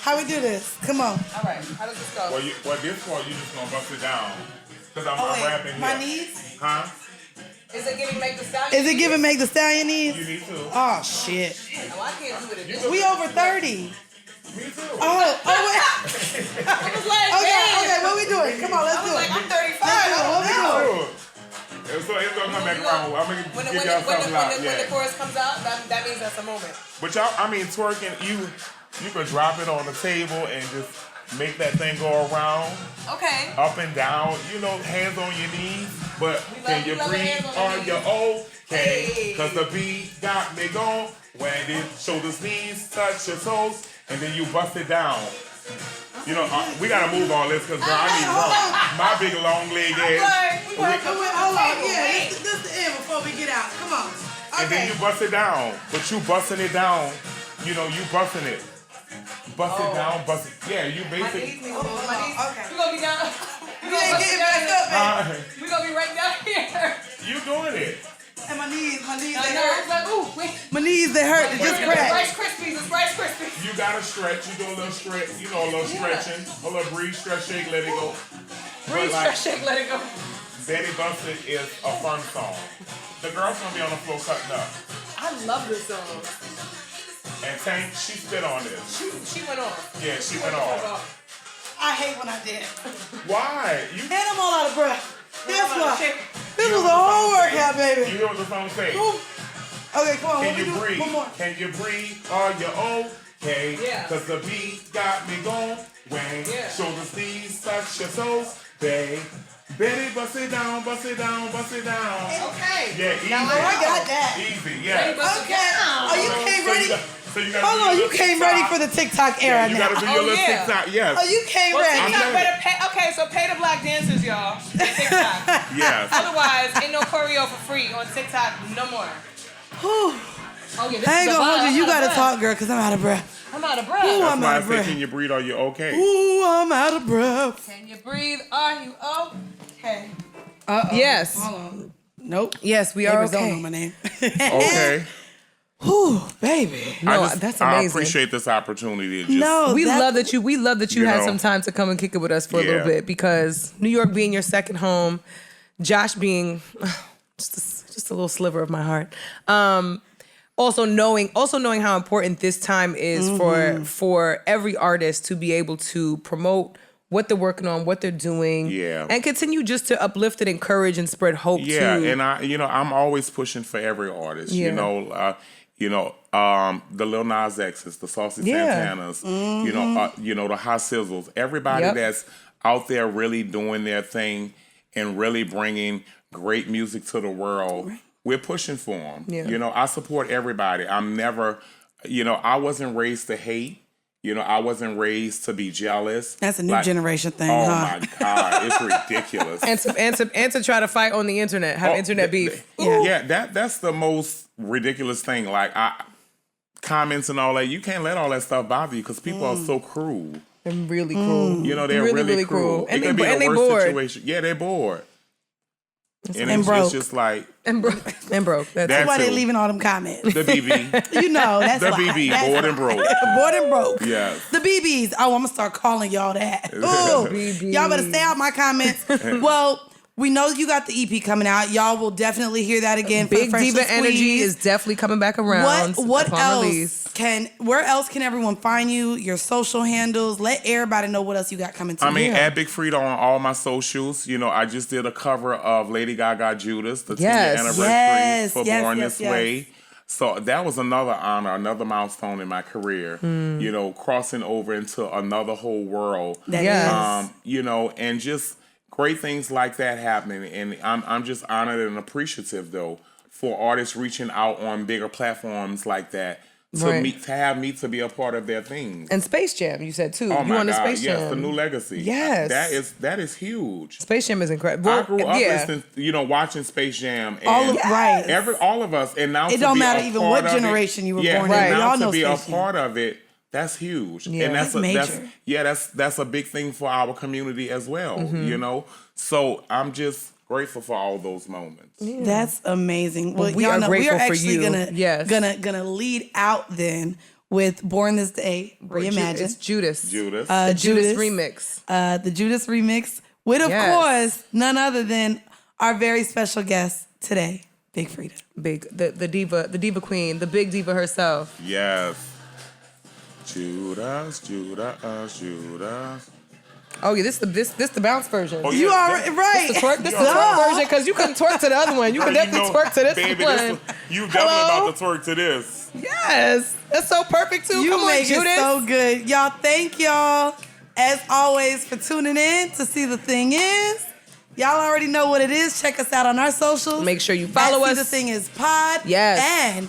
Speaker 1: How we do this? Come on.
Speaker 2: All right, how does this go?
Speaker 4: Well, this part, you just gonna bust it down. Because I'm rapping here.
Speaker 1: My knees?
Speaker 4: Huh?
Speaker 2: Is it giving Make the Stallion?
Speaker 1: Is it giving Make the Stallion knees?
Speaker 4: You need to.
Speaker 1: Oh, shit.
Speaker 2: Oh, I can't do it.
Speaker 1: We over 30.
Speaker 4: Me too.
Speaker 1: Oh, wait.
Speaker 2: I was like,
Speaker 1: Okay, what we doing? Come on, let's do it.
Speaker 2: I'm 35.
Speaker 1: What we doing?
Speaker 4: It's gonna come back around. I'm gonna give y'all something out.
Speaker 2: When the chorus comes out, that means that's a moment.
Speaker 4: But y'all, twerking, you can drop it on the table and just make that thing go around.
Speaker 2: Okay.
Speaker 4: Up and down, hands on your knees. But can you breathe? Are you okay? Cause the beat got me going. When it shoulders, knees, touch your toes, and then you bust it down. We gotta move all this because I need my big long leg ass.
Speaker 1: Hold on, yeah, this is the end before we get out. Come on. Okay.
Speaker 4: And then you bust it down. But you busting it down, you busting it. Bust it down, bust it. Yeah, you basically.
Speaker 2: My knees.
Speaker 1: Okay.
Speaker 2: We're gonna be down.
Speaker 1: You ain't getting back up, baby.
Speaker 2: We're gonna be right down here.
Speaker 4: You doing it.
Speaker 1: And my knees, they
Speaker 2: I know.
Speaker 1: hurt.
Speaker 2: It's like, ooh, wait.
Speaker 1: My knees, they hurt. They just cracked.
Speaker 2: Rice Krispies. It's Rice Krispies.
Speaker 4: You gotta stretch. You do a little stretch. A little stretching. A little breathe, stretch, shake, let it go.
Speaker 2: Breathe, stretch, shake, let it go.
Speaker 4: Betty Bussit is a fun song. The girl's gonna be on the floor cutting up.
Speaker 2: I love this song.
Speaker 4: And Tank, she spit on this.
Speaker 2: She went off.
Speaker 4: Yeah, she went off.
Speaker 1: I hate when I did.
Speaker 4: Why?
Speaker 1: And I'm all out of breath. Guess what? This was a whole workout, baby.
Speaker 4: You hear what the song say?
Speaker 1: Okay, come on.
Speaker 4: Can you breathe?
Speaker 1: One more.
Speaker 4: Can you breathe? Are you okay?
Speaker 2: Yeah.
Speaker 4: Cause the beat got me going. Shoulders, knees, touch your toes. Betty, bust it down, bust it down, bust it down.
Speaker 2: Okay.
Speaker 4: Yeah, easy.
Speaker 1: Now I got that.
Speaker 4: Easy, yeah.
Speaker 1: Okay. Oh, you came ready?
Speaker 4: Hold
Speaker 1: on, you came ready for the TikTok era
Speaker 4: you
Speaker 1: now.
Speaker 4: gotta do your little TikTok, yes.
Speaker 1: Oh, you came ready.
Speaker 2: TikTok better pay. Okay, so pay the black dancers, y'all. TikTok.
Speaker 4: Yes.
Speaker 2: Otherwise, ain't no choreo for free on TikTok no more.
Speaker 1: Whew.
Speaker 2: Oh, yeah,
Speaker 1: I ain't gonna hold you. You gotta talk, girl, because I'm out of breath.
Speaker 2: I'm out of breath.
Speaker 1: Ooh,
Speaker 4: That's
Speaker 1: I'm
Speaker 4: why
Speaker 1: out
Speaker 4: I
Speaker 1: of
Speaker 4: said,
Speaker 1: breath.
Speaker 4: can you breathe? Are you okay?
Speaker 1: Ooh, I'm out of breath.
Speaker 2: Can you breathe? Are you okay?
Speaker 1: Yes. Hold on. Nope.
Speaker 2: Yes, we are
Speaker 1: Neighbors don't know
Speaker 2: okay.
Speaker 1: my name.
Speaker 4: Okay.
Speaker 1: Whew, baby.
Speaker 2: No, that's amazing.
Speaker 4: I appreciate this opportunity.
Speaker 2: We love that you had some time to come and kick it with us for a little
Speaker 4: Yeah.
Speaker 2: bit, because New York being your second home, Josh being just a little sliver of my heart. Also knowing how important this time is for every artist to be able to promote what they're working on, what they're doing, and continue just to uplift and encourage and spread hope.
Speaker 4: Yeah,
Speaker 2: too.
Speaker 4: and I'm always pushing for every artist.
Speaker 2: Yeah.
Speaker 4: The Lil Nas X's, the Saucy Santanas, the Hot Sizzles, everybody that's out there really doing their thing and really bringing great music to the world. Right. We're pushing for them. Yeah. I support everybody. I'm never, I wasn't raised to hate. I wasn't raised to be jealous.
Speaker 1: That's a new generation thing,
Speaker 4: oh
Speaker 1: huh?
Speaker 4: my God, it's ridiculous.
Speaker 2: and to try to fight on the internet, have internet beef.
Speaker 4: Yeah, that's the most ridiculous thing. Like comments and all that, you can't let all that stuff bother you because people are so cruel.
Speaker 2: They're really cruel.
Speaker 4: They're really cruel.
Speaker 2: And
Speaker 4: it could be the worst
Speaker 2: bored.
Speaker 4: situation. Yeah, they're bored.
Speaker 1: And
Speaker 4: it's
Speaker 1: broke.
Speaker 4: just like
Speaker 2: and broke.
Speaker 1: That's why they're leaving all them comments.
Speaker 4: The BB.
Speaker 1: That's
Speaker 4: the
Speaker 1: why.
Speaker 4: BB.
Speaker 1: That's
Speaker 4: Bored
Speaker 1: why.
Speaker 4: and broke.
Speaker 1: Bored and broke.
Speaker 4: Yes.
Speaker 1: The BBs. Oh, I'm gonna start calling y'all that. Oh, y'all better stay out my comments. Well, we know you got the EP coming out. Y'all will definitely hear that again.
Speaker 2: Big
Speaker 1: for the
Speaker 2: Diva
Speaker 1: Freshly
Speaker 2: Energy
Speaker 1: Squeezed.
Speaker 2: is definitely coming back around.
Speaker 1: What
Speaker 2: upon
Speaker 1: else
Speaker 2: release.
Speaker 1: where else can everyone find you? Your social handles. Let everybody know what else you got coming to
Speaker 4: I mean, at Big Freedia on all my socials. You know, I just did a cover of Lady Gaga Judas, the 10th anniversary for Born This Way. So that was another honor, another milestone in my career. You know, crossing over into another whole world. You know, and just great things like that happening. And I'm just honored and appreciative though for artists reaching out on bigger platforms like that. To have me to be a part of their things.
Speaker 2: And Space Jam, you said too.
Speaker 4: Oh
Speaker 2: you
Speaker 4: my
Speaker 2: on the
Speaker 4: God,
Speaker 2: Space Jam.
Speaker 4: yes, the new legacy.
Speaker 2: Yes.
Speaker 4: That is huge.
Speaker 2: Space Jam is incredible.
Speaker 4: I grew up listening, you know, watching Space Jam. And all of us. And now
Speaker 1: it don't matter even what generation you were born in.
Speaker 4: And now
Speaker 1: to
Speaker 4: be a
Speaker 1: Space
Speaker 4: part of it, that's huge.
Speaker 1: Yeah.
Speaker 4: And that's
Speaker 1: major.
Speaker 4: That's a big thing for our community as well. You know? So I'm just grateful for all those moments.
Speaker 1: Yeah. That's amazing. Well,
Speaker 2: we are grateful
Speaker 1: we are
Speaker 2: for
Speaker 1: actually
Speaker 2: you.
Speaker 1: gonna lead out then with Born This Day Reimagined.
Speaker 2: It's Judas.
Speaker 1: The
Speaker 2: Judas remix.
Speaker 1: The Judas remix with, of course, none other than our very special guest today, Big Freedia.
Speaker 2: The diva queen, the big diva herself.
Speaker 4: Yes. Judas.
Speaker 2: Oh yeah, this the bounce version.
Speaker 4: Oh,
Speaker 1: you are right.
Speaker 2: This the twerk version because you couldn't twerk to the other one. You can definitely twerk to this one.
Speaker 4: You definitely about to twerk to this.
Speaker 2: Yes, that's so perfect too.
Speaker 1: You
Speaker 2: Come
Speaker 1: make
Speaker 2: on, Judas.
Speaker 1: it so good, y'all. Thank y'all as always for tuning in to See the Thing Is. Y'all already know what it is. Check us out on our socials.
Speaker 2: Make sure you follow us.
Speaker 1: See the Thing Is Pod.
Speaker 2: Yes,
Speaker 1: and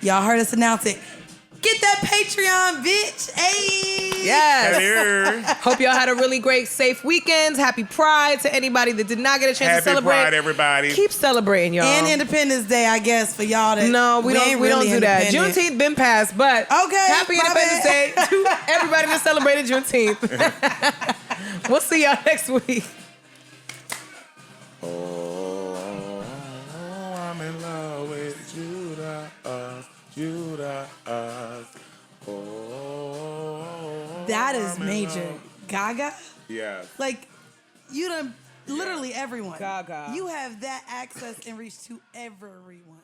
Speaker 1: y'all heard us announce it. Get that Patreon, bitch. Hey.
Speaker 2: Yes. Hope y'all had a really great, safe weekend. Happy Pride to anybody that did not get a chance to celebrate.
Speaker 4: Happy Pride, everybody.
Speaker 2: Keep celebrating, y'all.
Speaker 1: And Independence Day, I guess, for y'all that.
Speaker 2: No, we don't do that. Juneteenth been passed, but
Speaker 1: okay,
Speaker 2: happy Independence Day to everybody that celebrated Juneteenth. We'll see y'all next week.
Speaker 4: Oh, I'm in love with Judas.
Speaker 1: That is major. Gaga?
Speaker 4: Yeah.
Speaker 1: Like, you done literally everyone.
Speaker 2: Gaga.
Speaker 1: You have that access and reach to everyone.